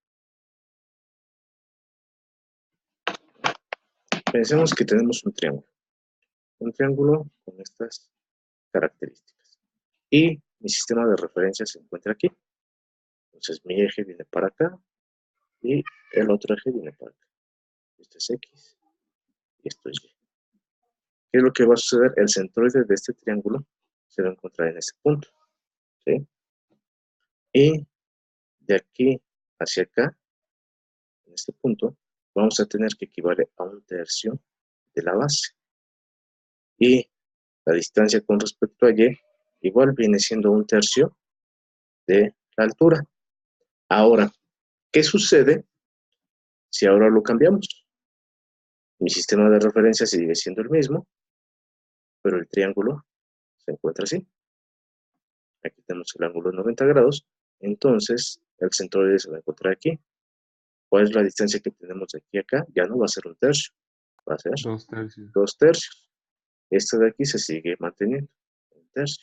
Pensemos que tenemos un triángulo con estas características, y mi sistema de referencia se encuentra aquí. Entonces mi eje viene para acá, y el otro eje viene para acá. Esto es X, y esto es Y. ¿Qué es lo que va a suceder? El centroide de este triángulo se va a encontrar en este punto, ¿sí? Y de aquí hacia acá, en este punto, vamos a tener que equivale a 1/3 de la base. Y la distancia con respecto a Y, igual viene siendo 1/3 de la altura. Ahora, ¿qué sucede si ahora lo cambiamos? Mi sistema de referencia sigue siendo el mismo, pero el triángulo se encuentra así. Aquí tenemos el ángulo de 90 grados, entonces el centroide se va a encontrar aquí. ¿Cuál es la distancia que tenemos de aquí a acá? Ya no va a ser 1/3, va a ser 2/3. 2/3. Esto de aquí se sigue manteniendo, 1/3.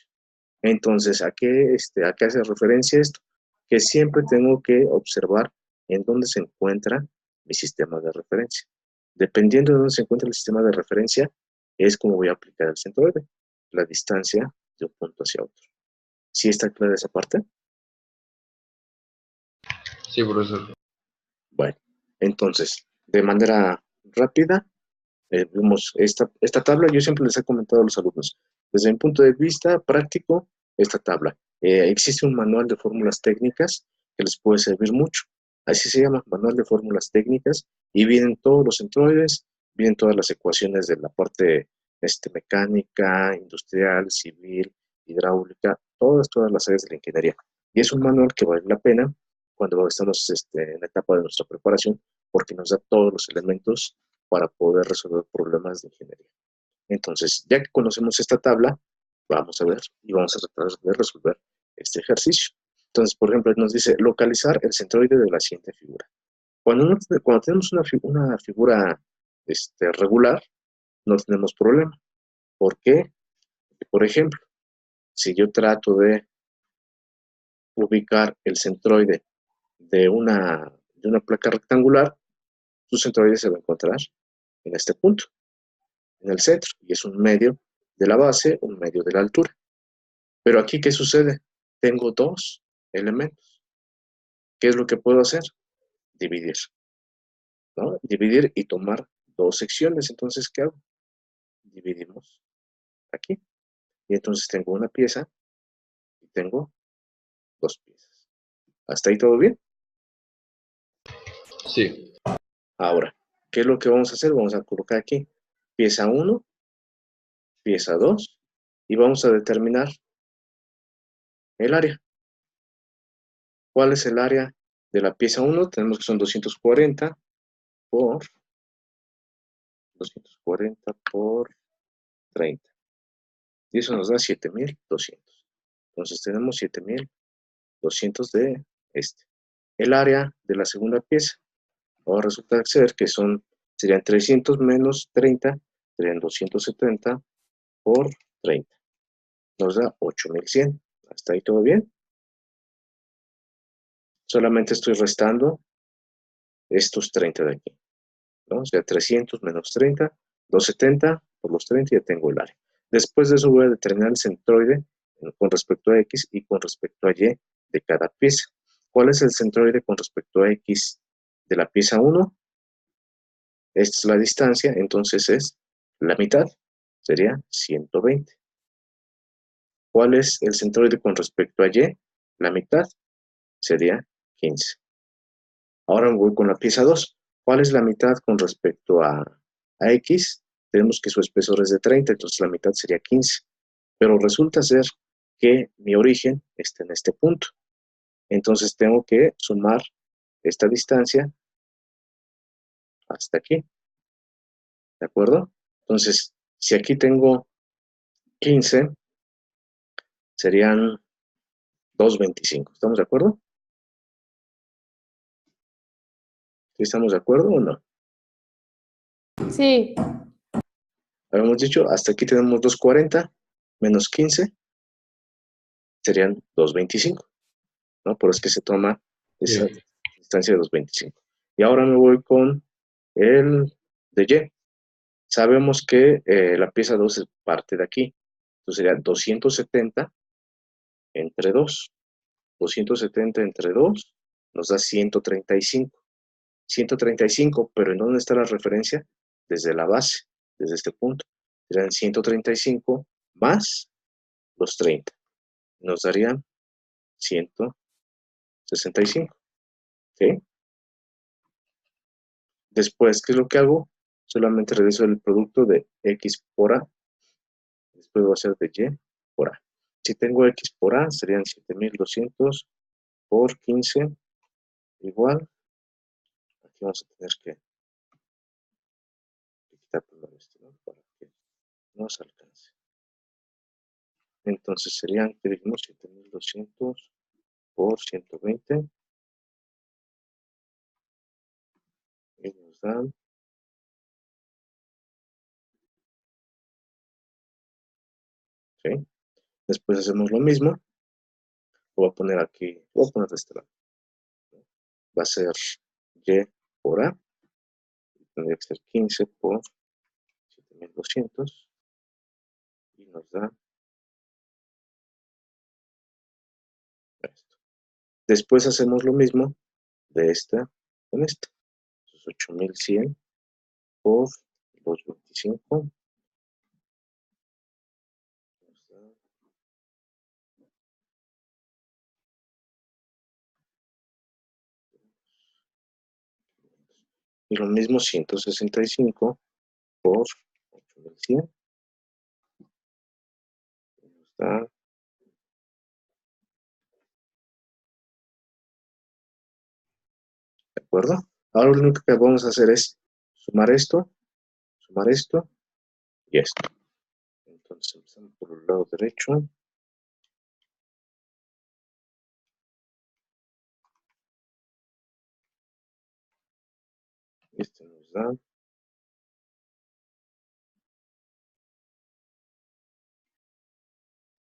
Entonces, ¿a qué hace referencia esto? Que siempre tengo que observar en dónde se encuentra mi sistema de referencia. Dependiendo de dónde se encuentra el sistema de referencia, es como voy a aplicar el centroide, la distancia de un punto hacia otro. ¿Sí está clara esa parte? Sí, profesor. Bueno, entonces, de manera rápida, vemos esta tabla. Yo siempre les he comentado a los alumnos, desde mi punto de vista práctico, esta tabla. Existe un manual de fórmulas técnicas que les puede servir mucho. Así se llama, manual de fórmulas técnicas, y vienen todos los centroides, vienen todas las ecuaciones de la parte mecánica, industrial, civil, hidráulica, todas las áreas de la ingeniería. Y es un manual que vale la pena cuando estamos en la etapa de nuestra preparación, porque nos da todos los elementos para poder resolver problemas de ingeniería. Entonces, ya que conocemos esta tabla, vamos a ver y vamos a tratar de resolver este ejercicio. Entonces, por ejemplo, nos dice localizar el centroide de la siguiente figura. Cuando tenemos una figura regular, no tenemos problema. ¿Por qué? Porque, por ejemplo, si yo trato de ubicar el centroide de una placa rectangular, su centroide se va a encontrar en este punto, en el centro, y es un medio de la base, un medio de la altura. Pero aquí, ¿qué sucede? Tengo dos elementos. ¿Qué es lo que puedo hacer? Dividir, ¿no? Dividir y tomar dos secciones. Entonces, ¿qué hago? Dividimos aquí. Y entonces tengo una pieza y tengo dos piezas. ¿Hasta ahí todo bien? Sí. Ahora, ¿qué es lo que vamos a hacer? Vamos a colocar aquí pieza 1, pieza 2, y vamos a determinar el área. ¿Cuál es el área de la pieza 1? Tenemos que son 240 por 30. Y eso nos da 7,200. Entonces tenemos 7,200 de este. El área de la segunda pieza. Ahora resulta ser que serían 300 menos 30, serían 270 por 30. Nos da 8,100. ¿Hasta ahí todo bien? Solamente estoy restando estos 30 de aquí, ¿no? O sea, 300 menos 30, 270 por los 30, ya tengo el área. Después de eso voy a determinar el centroide con respecto a X y con respecto a Y de cada pieza. ¿Cuál es el centroide con respecto a X de la pieza 1? Esta es la distancia, entonces es la mitad, sería 120. ¿Cuál es el centroide con respecto a Y? La mitad, sería 15. Ahora me voy con la pieza 2. ¿Cuál es la mitad con respecto a X? Tenemos que su espesor es de 30, entonces la mitad sería 15. Pero resulta ser que mi origen está en este punto. Entonces tengo que sumar esta distancia hasta aquí. ¿De acuerdo? Entonces, si aquí tengo 15, serían 2,25. ¿Estamos de acuerdo? ¿Sí estamos de acuerdo o no? Sí. Habíamos dicho, hasta aquí tenemos 2,40 menos 15, serían 2,25. ¿No? Por eso es que se toma esa distancia de 2,25. Y ahora me voy con el de Y. Sabemos que la pieza 2 es parte de aquí. Entonces sería 270 entre 2. 270 entre 2 nos da 135. 135, pero ¿en dónde está la referencia? Desde la base, desde este punto. Serían 135 más los 30. Nos darían 165. ¿Ok? Después, ¿qué es lo que hago? Solamente regreso el producto de X por A. Después voy a hacer de Y por A. Si tengo X por A, serían 7200 por 15 igual. Aquí vamos a tener que quitar primero esto, ¿no? Para que nos alcance. Entonces serían, ¿qué dijimos? 7200 por 120. Y nos dan 'sí? Después hacemos lo mismo. Lo voy a poner aquí, lo voy a poner de este lado. Va a ser Y por A. Tendría que ser 15 por 7200. Y nos da esto. Después hacemos lo mismo de esta con esta. 8100 por 225. Nos da y lo mismo 165 por 8100. Nos da ¿de acuerdo? Ahora lo único que vamos a hacer es sumar esto y esto. Entonces empezamos por el lado derecho. Este nos da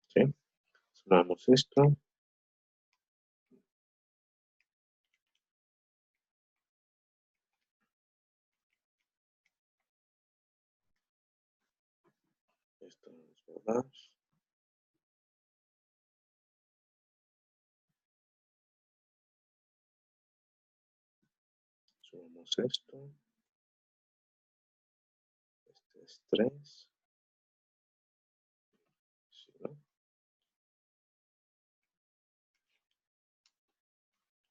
'sí? Sumamos esto. Esto nos va a dar sumamos esto. Este es 3. ¿Sí, no?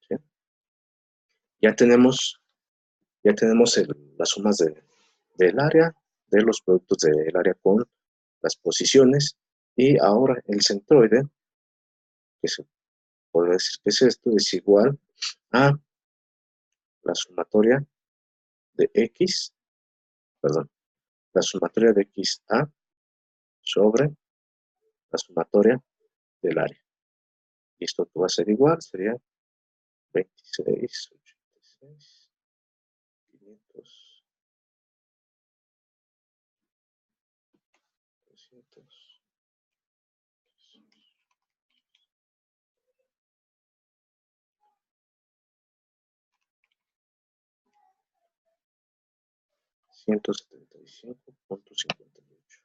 ¿Sí? Ya tenemos las sumas del área, de los productos del área con las posiciones. Y ahora el centroide, que se puede decir que es esto, es igual a la sumatoria de X, perdón, la sumatoria de XA sobre la sumatoria del área. Y esto que va a ser igual sería 26, 86, 500, 300, 175,58.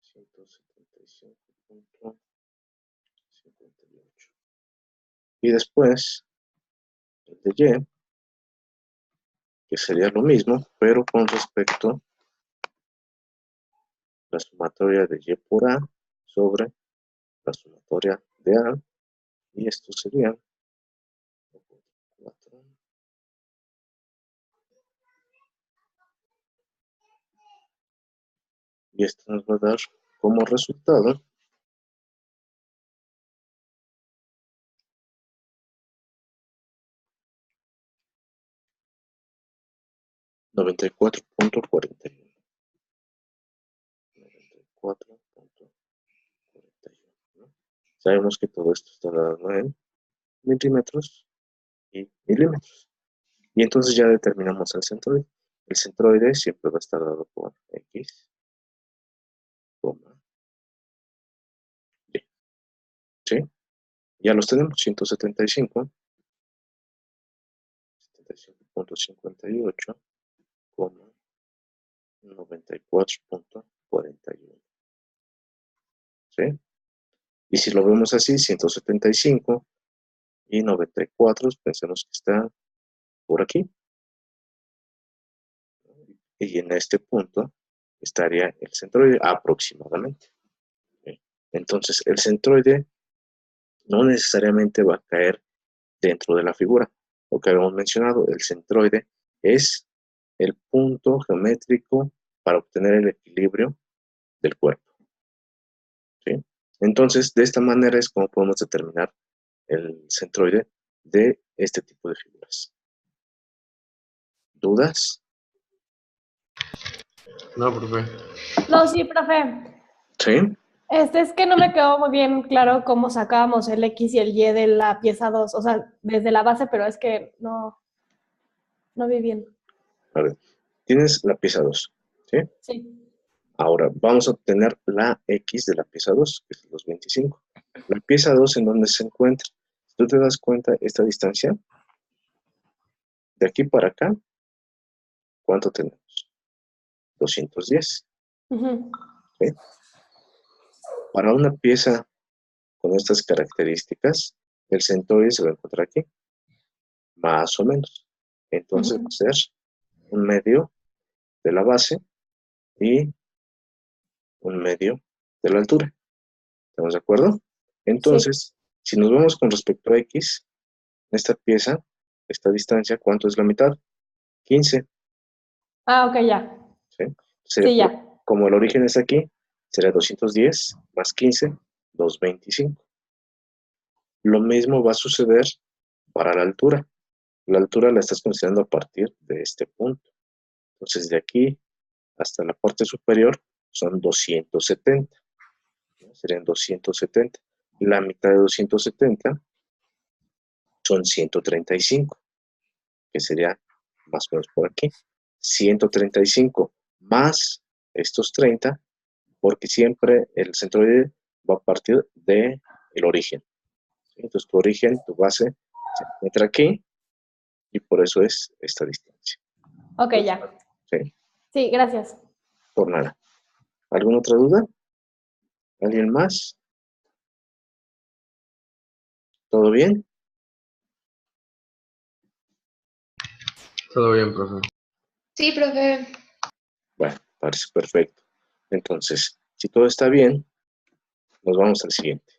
175,58. Y después, el de Y, que sería lo mismo, pero con respecto a la sumatoria de Y por A sobre la sumatoria de A. Y esto sería, 4. Y esto nos va a dar como resultado 94.41. 94.41. Sabemos que todo esto está dado en milímetros y milímetros. Y entonces ya determinamos el centroide. El centroide siempre va a estar dado por X, Y. ¿Sí? Ya los tenemos, 175, 75.58, 94.41. ¿Sí? Y si lo vemos así, 175 y 94, pensemos que está por aquí. Y en este punto estaría el centroide aproximadamente. ¿Sí? Entonces, el centroide no necesariamente va a caer dentro de la figura. Lo que habíamos mencionado, el centroide es el punto geométrico para obtener el equilibrio del cuerpo. ¿Sí? Entonces, de esta manera es como podemos determinar el centroide de este tipo de figuras. ¿Dudas? No, profe. No, sí, profe. ¿Sí? Es que no me quedó muy bien claro cómo sacábamos el X y el Y de la pieza 2, o sea, desde la base, pero es que no vi bien. A ver, tienes la pieza 2, ¿sí? Sí. Ahora, vamos a obtener la X de la pieza 2, que es los 25. La pieza 2, ¿en dónde se encuentra? Si tú te das cuenta, esta distancia, de aquí para acá, ¿cuánto tenemos? 210. Ujú. ¿Sí? Para una pieza con estas características, el centroide se va a encontrar aquí, más o menos. Entonces va a ser un medio de la base y un medio de la altura. ¿Estamos de acuerdo? Entonces, si nos vemos con respecto a X, en esta pieza, esta distancia, ¿cuánto es la mitad? 15. Ah, ok, ya. ¿Sí? Sería Sí, ya. como el origen es aquí, sería 210 más 15, 225. Lo mismo va a suceder para la altura. La altura la estás considerando a partir de este punto. Entonces, de aquí hasta la parte superior son 270. ¿No? Serían 270. La mitad de 270 son 135, que sería más o menos por aquí. 135 más estos 30, porque siempre el centroide va a partir del origen. ¿Sí? Entonces, tu origen, tu base, se encuentra aquí, y por eso es esta distancia. Ok, ya. ¿Sí? Sí, gracias. Por nada. ¿Alguna otra duda? ¿Alguien más? ¿Todo bien? Todo bien, profe. Sí, profe. Bueno, parece perfecto. Entonces, si todo está bien, nos vamos al siguiente,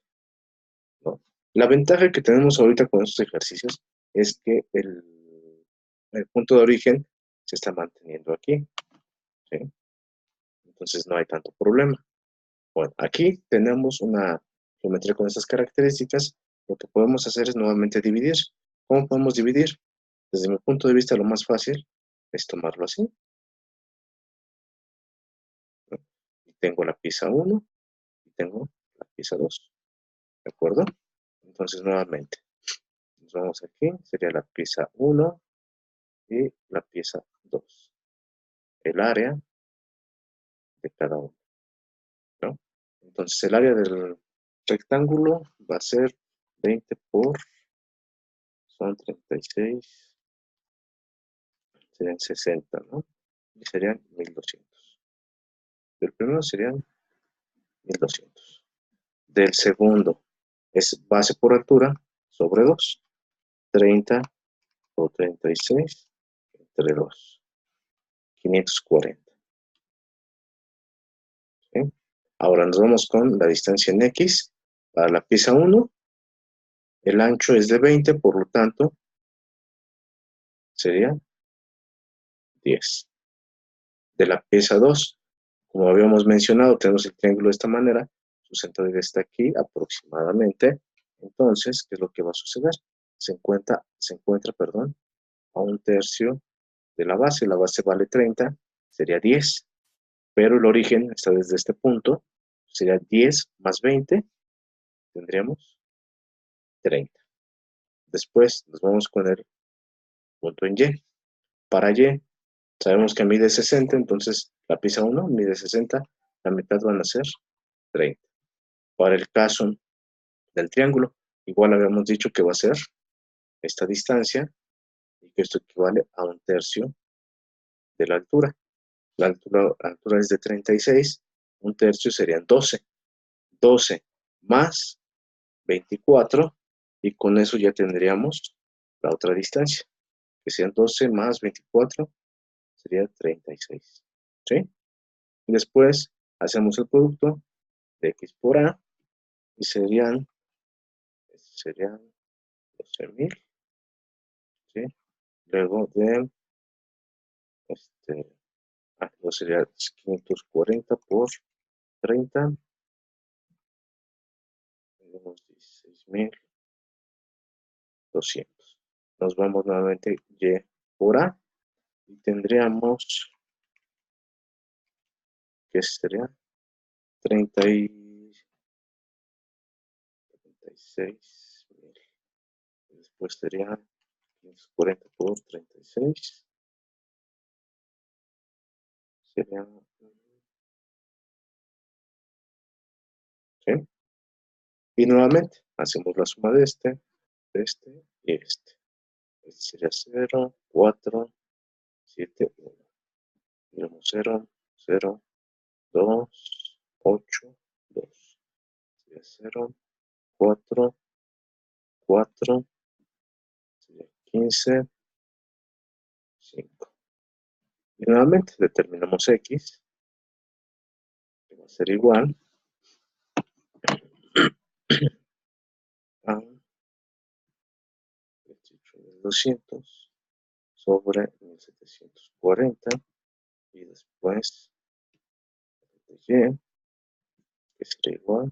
¿no? La ventaja que tenemos ahorita con estos ejercicios es que el punto de origen se está manteniendo aquí, ¿sí? Entonces no hay tanto problema. Bueno, aquí tenemos una geometría con estas características. Lo que podemos hacer es nuevamente dividir. ¿Cómo podemos dividir? Desde mi punto de vista, lo más fácil es tomarlo así. ¿No? Y tengo la pieza 1 y tengo la pieza 2. ¿De acuerdo? Entonces, nuevamente, nos vamos aquí. Sería la pieza 1 y la pieza 2. El área de cada uno, ¿no? Entonces, el área del rectángulo va a ser 20 por... Son 36, serían 60, ¿no? Y serían 1200. Del primero serían 1200. Del segundo es base por altura sobre 2. 30 por 36 entre 2. 540. ¿Sí? Ahora nos vamos con la distancia en X. Para la pieza 1, el ancho es de 20, por lo tanto, sería 10. De la pieza 2, como habíamos mencionado, tenemos el triángulo de esta manera, su centroide está aquí aproximadamente. Entonces, ¿qué es lo que va a suceder? Se encuentra, perdón, a 1/3 de la base vale 30, sería 10, pero el origen está desde este punto, sería 10 más 20, tendríamos 30. Después nos vamos con el punto en Y. Para Y, sabemos que mide 60, entonces la pieza 1 mide 60, la mitad van a ser 30. Para el caso del triángulo, igual habíamos dicho que va a ser esta distancia, y que esto equivale a 1/3 de la altura. La altura es de 36, 1/3 serían 12. 12 más 24, y con eso ya tendríamos la otra distancia, que sean 12 más 24, sería 36. ¿Sí? Y después hacemos el producto de x por a, y serían 12.000. ¿Sí? Luego de, luego sería 540 por 30, tenemos 16.200. Nos vamos nuevamente y por a, y tendríamos que sería 36.000. Después sería 540 por 36. Sería, ¿sí? Y nuevamente hacemos la suma de este y este. Este sería 0, 4, 7, 1. Tenemos 0, 0, 2, 8, 2. Sería 0, 4, 4, sería 15, 5. Y nuevamente determinamos x, que va a ser igual a 28.200 sobre 1.740, y después de y, que sería igual a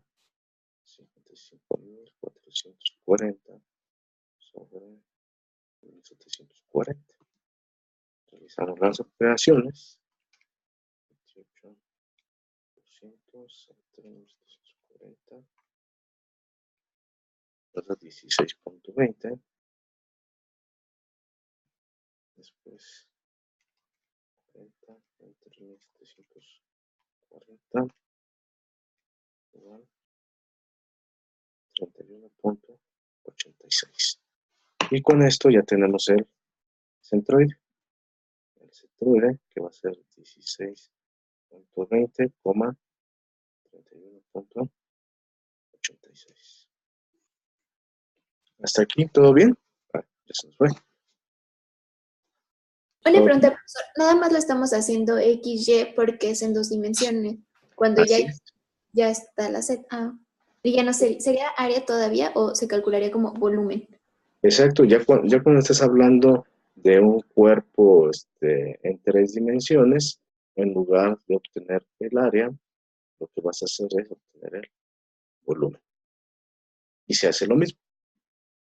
55.440 sobre 1.740. Realizamos las operaciones. 28.200 entre 1.740, 16.20. Después 40 entre 1.740 igual 31.86. Y con esto ya tenemos el centroide. El centroide, que va a ser 16.20, 31.86. Hasta aquí, ¿todo bien? Ya se nos fue. Una pregunta, profesor. Nada más lo estamos haciendo XY porque es en 2 dimensiones. Cuando ya está la Z. Y ya no sé, ¿sería área todavía o se calcularía como volumen? Exacto, ya cuando estás hablando de un cuerpo en 3 dimensiones, en lugar de obtener el área, lo que vas a hacer es obtener el volumen. Y se hace lo mismo.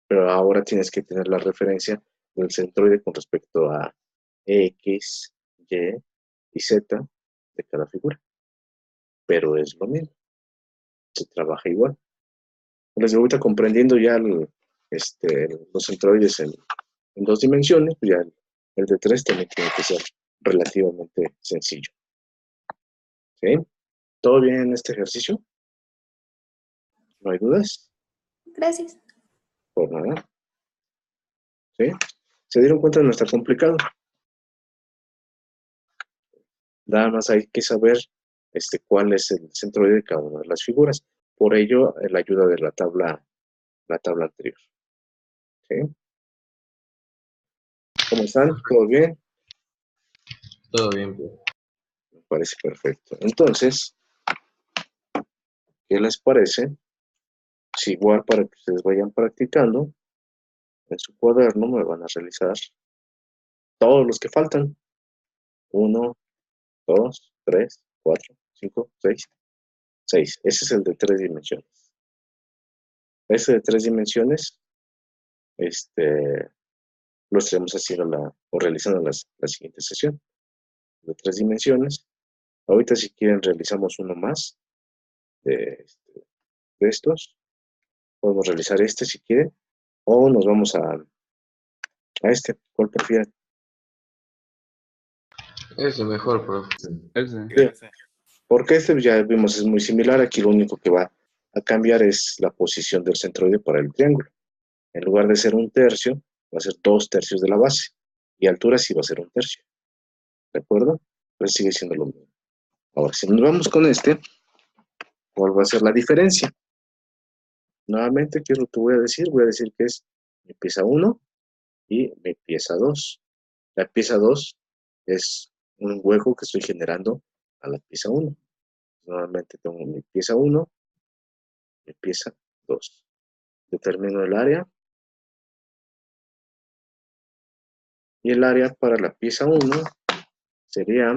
Pero ahora tienes que tener la referencia del centroide con respecto a X, Y y Z de cada figura. Pero es lo mismo. Se trabaja igual. Les voy ahorita comprendiendo ya los centroides en 2 dimensiones, pues ya el de 3 también tiene que ser relativamente sencillo. ¿Sí? ¿Todo bien en este ejercicio? ¿No hay dudas? Gracias. Por nada. ¿Sí? ¿Se dieron cuenta de no está complicado? Nada más hay que saber cuál es el centroide de cada una de las figuras. Por ello, la ayuda de la tabla anterior. ¿Sí? ¿Cómo están? ¿Todo bien? Todo bien, pues. Me parece perfecto. Entonces, ¿qué les parece? Si igual para que ustedes vayan practicando, en su cuaderno me van a realizar todos los que faltan. 1, 2, 3, 4, 5, 6. 6. Ese es el de 3 dimensiones. Ese de 3 dimensiones, lo estaremos haciendo o realizando la siguiente sesión. De 3 dimensiones. Ahorita, si quieren, realizamos uno más de estos. Podemos realizar este si quieren. O nos vamos a este. ¿Cuál prefieren? Ese mejor, profe. Ese. Sí. Porque ya vimos es muy similar. Aquí lo único que va a cambiar es la posición del centroide para el triángulo. En lugar de ser 1/3, va a ser 2/3 de la base. Y altura sí va a ser 1/3. ¿De acuerdo? Pero sigue siendo lo mismo. Ahora, si nos vamos con ¿cuál va a ser la diferencia? Nuevamente, ¿qué es lo que voy a decir? Voy a decir que es mi pieza 1 y mi pieza 2. La pieza 2 es un hueco que estoy generando a la pieza 1. Nuevamente tengo mi pieza 1, mi pieza 2. Determino el área. Y el área para la pieza 1 sería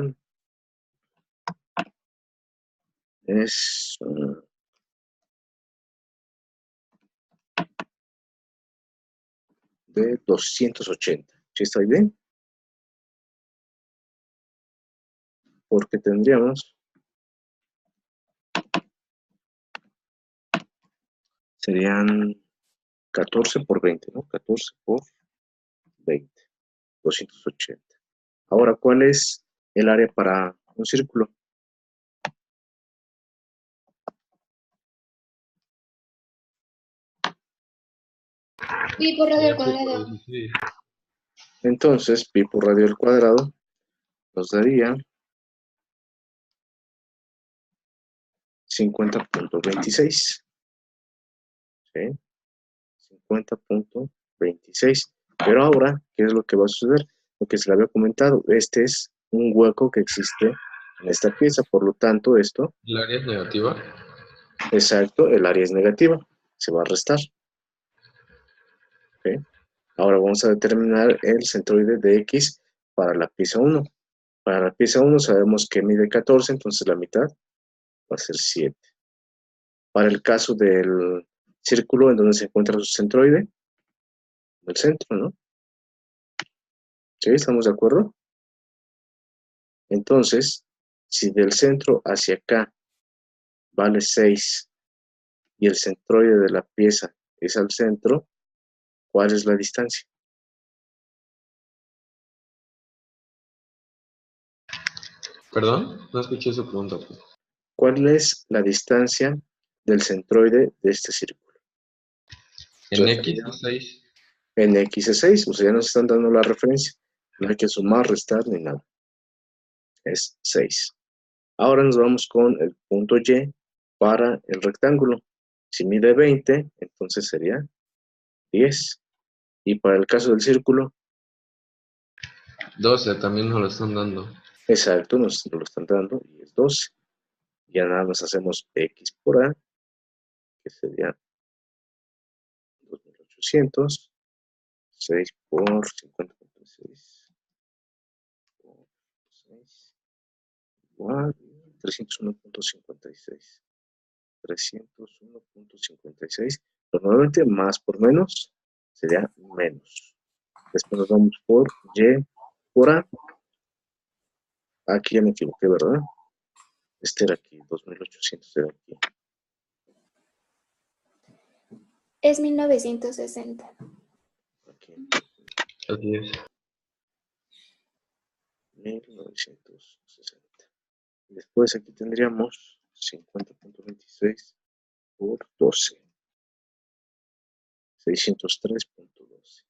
de 280. ¿Sí estoy bien? Porque tendríamos, serían 14 por 20, ¿no? 14 por 20, 280. Ahora, ¿cuál es el área para un círculo? Pi por radio al cuadrado. Entonces, pi por radio al cuadrado nos daría 50.26. ¿Sí? 50.26. Pero ahora, ¿qué es lo que va a suceder? Lo que se le había comentado, este es un hueco que existe en esta pieza, por lo tanto, esto... ¿El área es negativa? Exacto, el área es negativa, se va a restar. ¿Okay? Ahora vamos a determinar el centroide de X para la pieza 1. Para la pieza 1 sabemos que mide 14, entonces la mitad va a ser 7. Para el caso del círculo en donde se encuentra su centroide, en el centro, ¿no? ¿Sí? ¿Estamos de acuerdo? Entonces, si del centro hacia acá vale 6 y el centroide de la pieza es al centro, ¿cuál es la distancia? ¿Perdón? No escuché su pregunta. ¿Cuál es la distancia del centroide de este círculo? En X es 6. En X es 6, o sea, ya nos están dando la referencia. No hay que sumar, restar ni nada. Es 6. Ahora nos vamos con el punto Y para el rectángulo. Si mide 20, entonces sería 10. Y para el caso del círculo, 12 también nos lo están dando. exacto, nos lo están dando y es 12. Ya nada más hacemos X por A, que sería 2800. 6 por 50.6 por 6 igual 301.56. 301.56. Normalmente más por menos sería menos. Después nos vamos por Y por A. Aquí ya me equivoqué, ¿verdad? Este era aquí, 2800 era aquí. Es 1960. Aquí. Así es. 1960. Después aquí tendríamos 50.26 por 12. 603.12.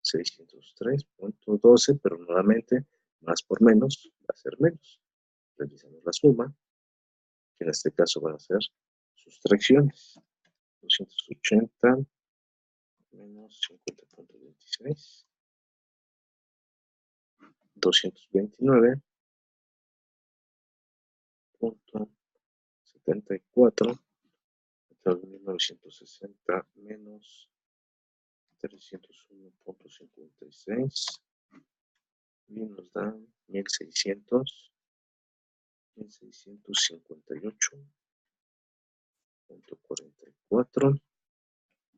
603.12, pero nuevamente, más por menos va a ser menos. Realizamos la suma, que en este caso van a ser sustracciones. 280 menos 50.26. 229.74. 1960 menos 301.56. y nos da 1658.44.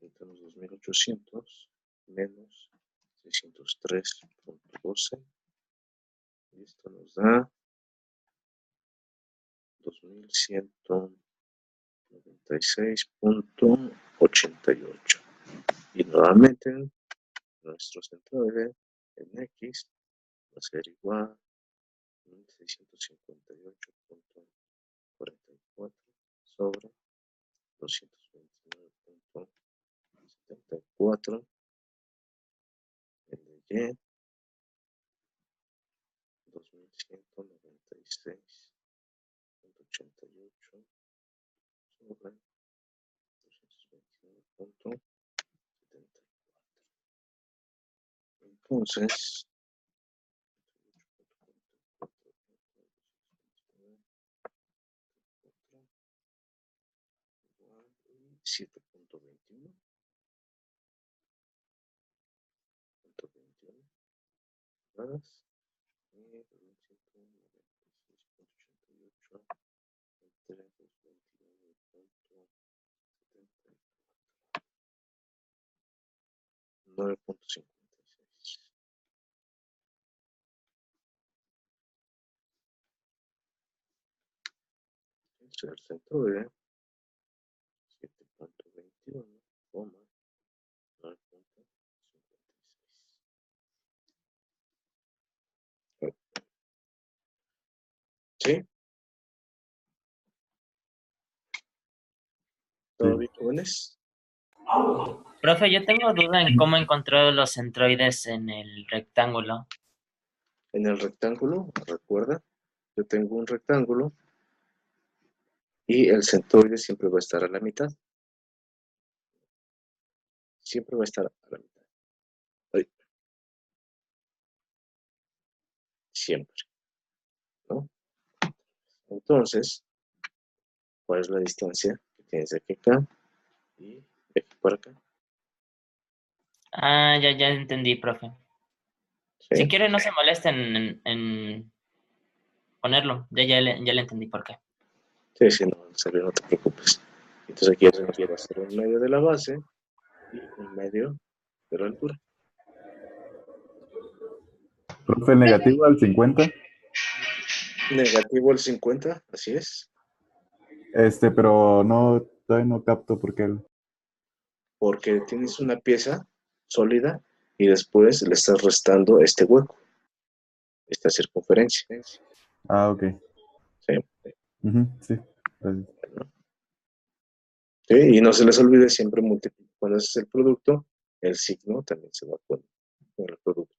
Entonces 2800 menos 603.12. Y esto nos da 2196.88. Y nuevamente nuestro centroide en X va a ser igual a 1658.44 sobre 229.74 en Y 2196.88 sobre 229.74. Entonces, 7.21 pulgadas y 196.88 entre 9.56. Este es el centroide 7.21, 9.56. ¿Sí? ¿Todo bien, jóvenes? Profe, yo tengo duda en cómo encontrar los centroides en el rectángulo. En el rectángulo, recuerda, yo tengo un rectángulo y el centroide siempre va a estar a la mitad. Siempre va a estar a la mitad. Ay. Siempre, ¿no? Entonces, ¿cuál es la distancia que tienes de aquí a acá y de aquí para acá? Ah, ya entendí, profe. ¿Sí? Si quiere, no se molesten en ponerlo. Ya le entendí por qué. Sí, sí, no, en serio, no te preocupes. Entonces aquí va a ser un medio de la base y un medio de la altura. Profe, negativo al 50. Negativo al 50, así es. Pero no, todavía no capto por qué. Porque tienes una pieza sólida y después le estás restando este hueco, esta circunferencia. Ah, ok. Sí. Sí. Gracias. Sí, y no se les olvide siempre multiplicar. Cuando haces el producto, el signo también se va con el producto.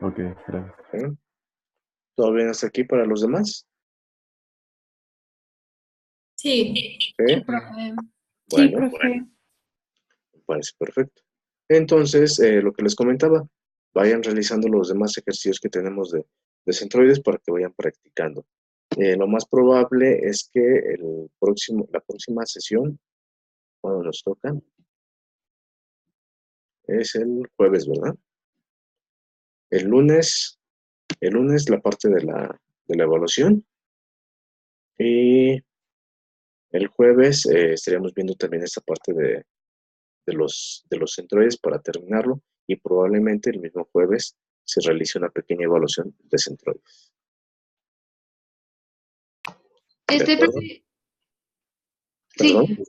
Ok, gracias. ¿Sí? ¿Todo bien hasta aquí para los demás? Sí, ¿Sí? profe. Bueno, profe. me parece perfecto. Entonces, lo que les comentaba, vayan realizando los demás ejercicios que tenemos de centroides para que vayan practicando. Lo más probable es que la próxima sesión, cuando nos toca, es el jueves, ¿verdad? El lunes la parte de la evaluación y el jueves estaríamos viendo también esta parte de los centroides para terminarlo y probablemente el mismo jueves se realice una pequeña evaluación de centroides. ¿De acuerdo? Profe, ¿Perdón? sí,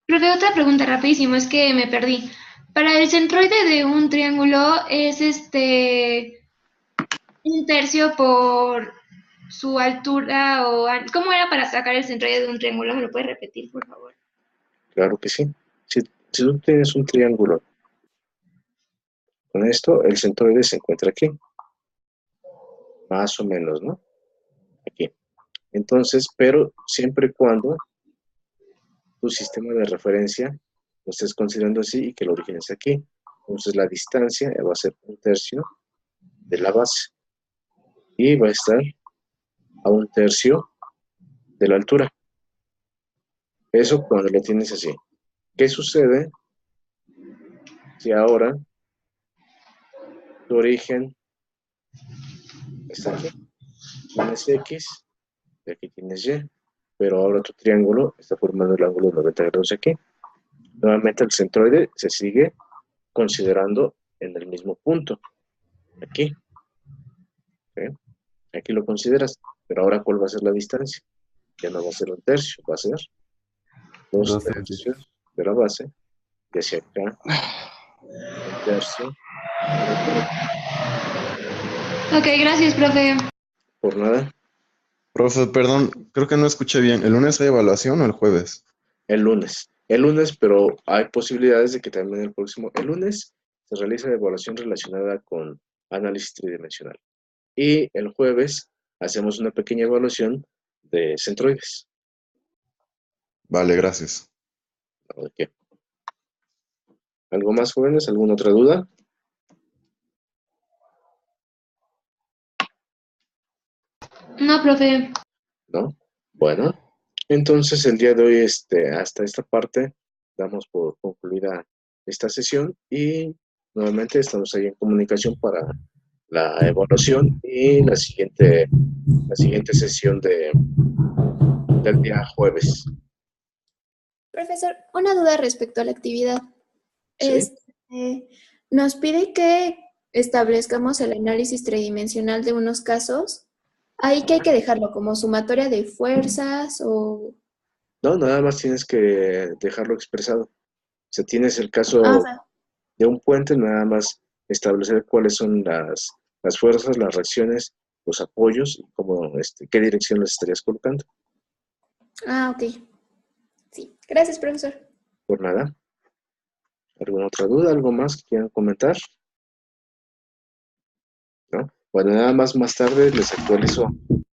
profe, otra pregunta rapidísimo, es que me perdí. Para el centroide de un triángulo es un tercio por su altura ¿cómo era para sacar el centroide de un triángulo? ¿Me lo puedes repetir, por favor? Claro que sí. Si tú tienes un triángulo con esto, el centroide se encuentra aquí. Más o menos, ¿no? Aquí. Entonces, pero siempre y cuando tu sistema de referencia lo estés considerando así y que el origen es aquí. Entonces la distancia va a ser un tercio de la base y va a estar a un tercio de la altura. Eso cuando lo tienes así. ¿Qué sucede si ahora tu origen está aquí. Tienes X, y aquí tienes Y, pero ahora tu triángulo está formando el ángulo de 90 grados aquí. Nuevamente el centroide se sigue considerando en el mismo punto, aquí. ¿Okay? Aquí lo consideras, pero ahora ¿cuál va a ser la distancia? Ya no va a ser un tercio, va a ser 2 2 tercios de la base, y hacia acá, un tercio. Ok, gracias, profe. Por nada. Profe, perdón, creo que no escuché bien. ¿El lunes hay evaluación o el jueves? El lunes, pero hay posibilidades de que también el lunes se realice la evaluación relacionada con análisis tridimensional. Y el jueves hacemos una pequeña evaluación de centroides. Vale, gracias. ¿De qué? ¿Algo más, jóvenes? ¿Alguna otra duda? No, profe. ¿No? Bueno, entonces el día de hoy, hasta esta parte, damos por concluida esta sesión y nuevamente estamos ahí en comunicación para la evaluación y la siguiente sesión del día jueves. Profesor, una duda respecto a la actividad. ¿Sí? Nos pide que establezcamos el análisis tridimensional de unos casos. ¿Ahí que hay que dejarlo como sumatoria de fuerzas o...? No, nada más tienes que dejarlo expresado. O sea, tienes el o caso sea, de un puente, nada más establecer cuáles son las fuerzas, las reacciones, los apoyos y cómo, qué dirección les estarías colocando. ok. Sí, gracias, profesor. Por nada. ¿Alguna otra duda? ¿Algo más que quieran comentar? ¿No? Bueno, nada más tarde les actualizo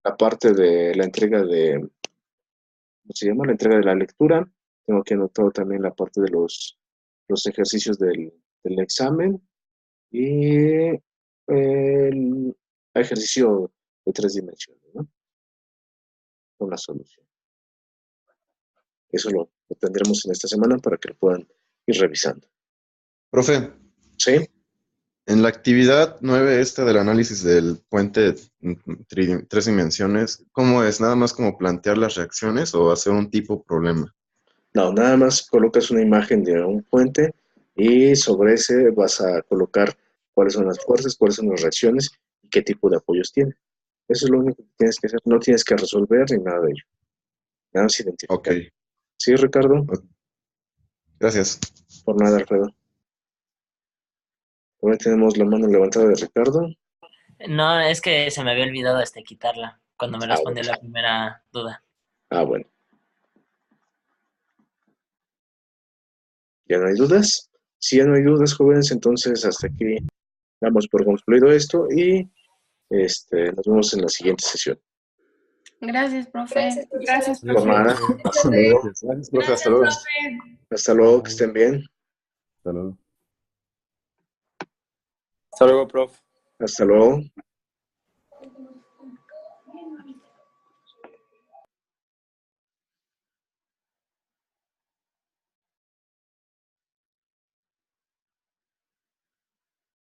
la parte de la entrega ¿cómo se llama? La entrega de la lectura. Tengo que anotar también la parte de los ejercicios del examen y el ejercicio de 3 dimensiones, ¿no? Con la solución. Eso lo tendremos en esta semana para que lo puedan ir revisando. Profe, ¿Sí? en la actividad 9 esta del análisis del puente tres dimensiones, ¿cómo es? ¿Nada más como plantear las reacciones o hacer un tipo problema? No, nada más colocas una imagen de un puente y sobre ese vas a colocar cuáles son las fuerzas, cuáles son las reacciones y qué tipo de apoyos tiene. Eso es lo único que tienes que hacer. No tienes que resolver ni nada de ello. Nada más identificar. Ok, ¿Sí, Ricardo? gracias. Por nada, Alfredo. Ahora tenemos la mano levantada de Ricardo. No, es que se me había olvidado quitarla cuando me respondió Bueno. la primera duda. Bueno. ¿Ya no hay dudas? Si ya no hay dudas, jóvenes, entonces hasta aquí damos por concluido esto y nos vemos en la siguiente sesión. Gracias, profe. Gracias, Por nada. Hasta luego. Gracias, profe. Hasta luego. Hasta luego, que estén bien. Hasta luego. Hasta luego, prof. Hasta luego.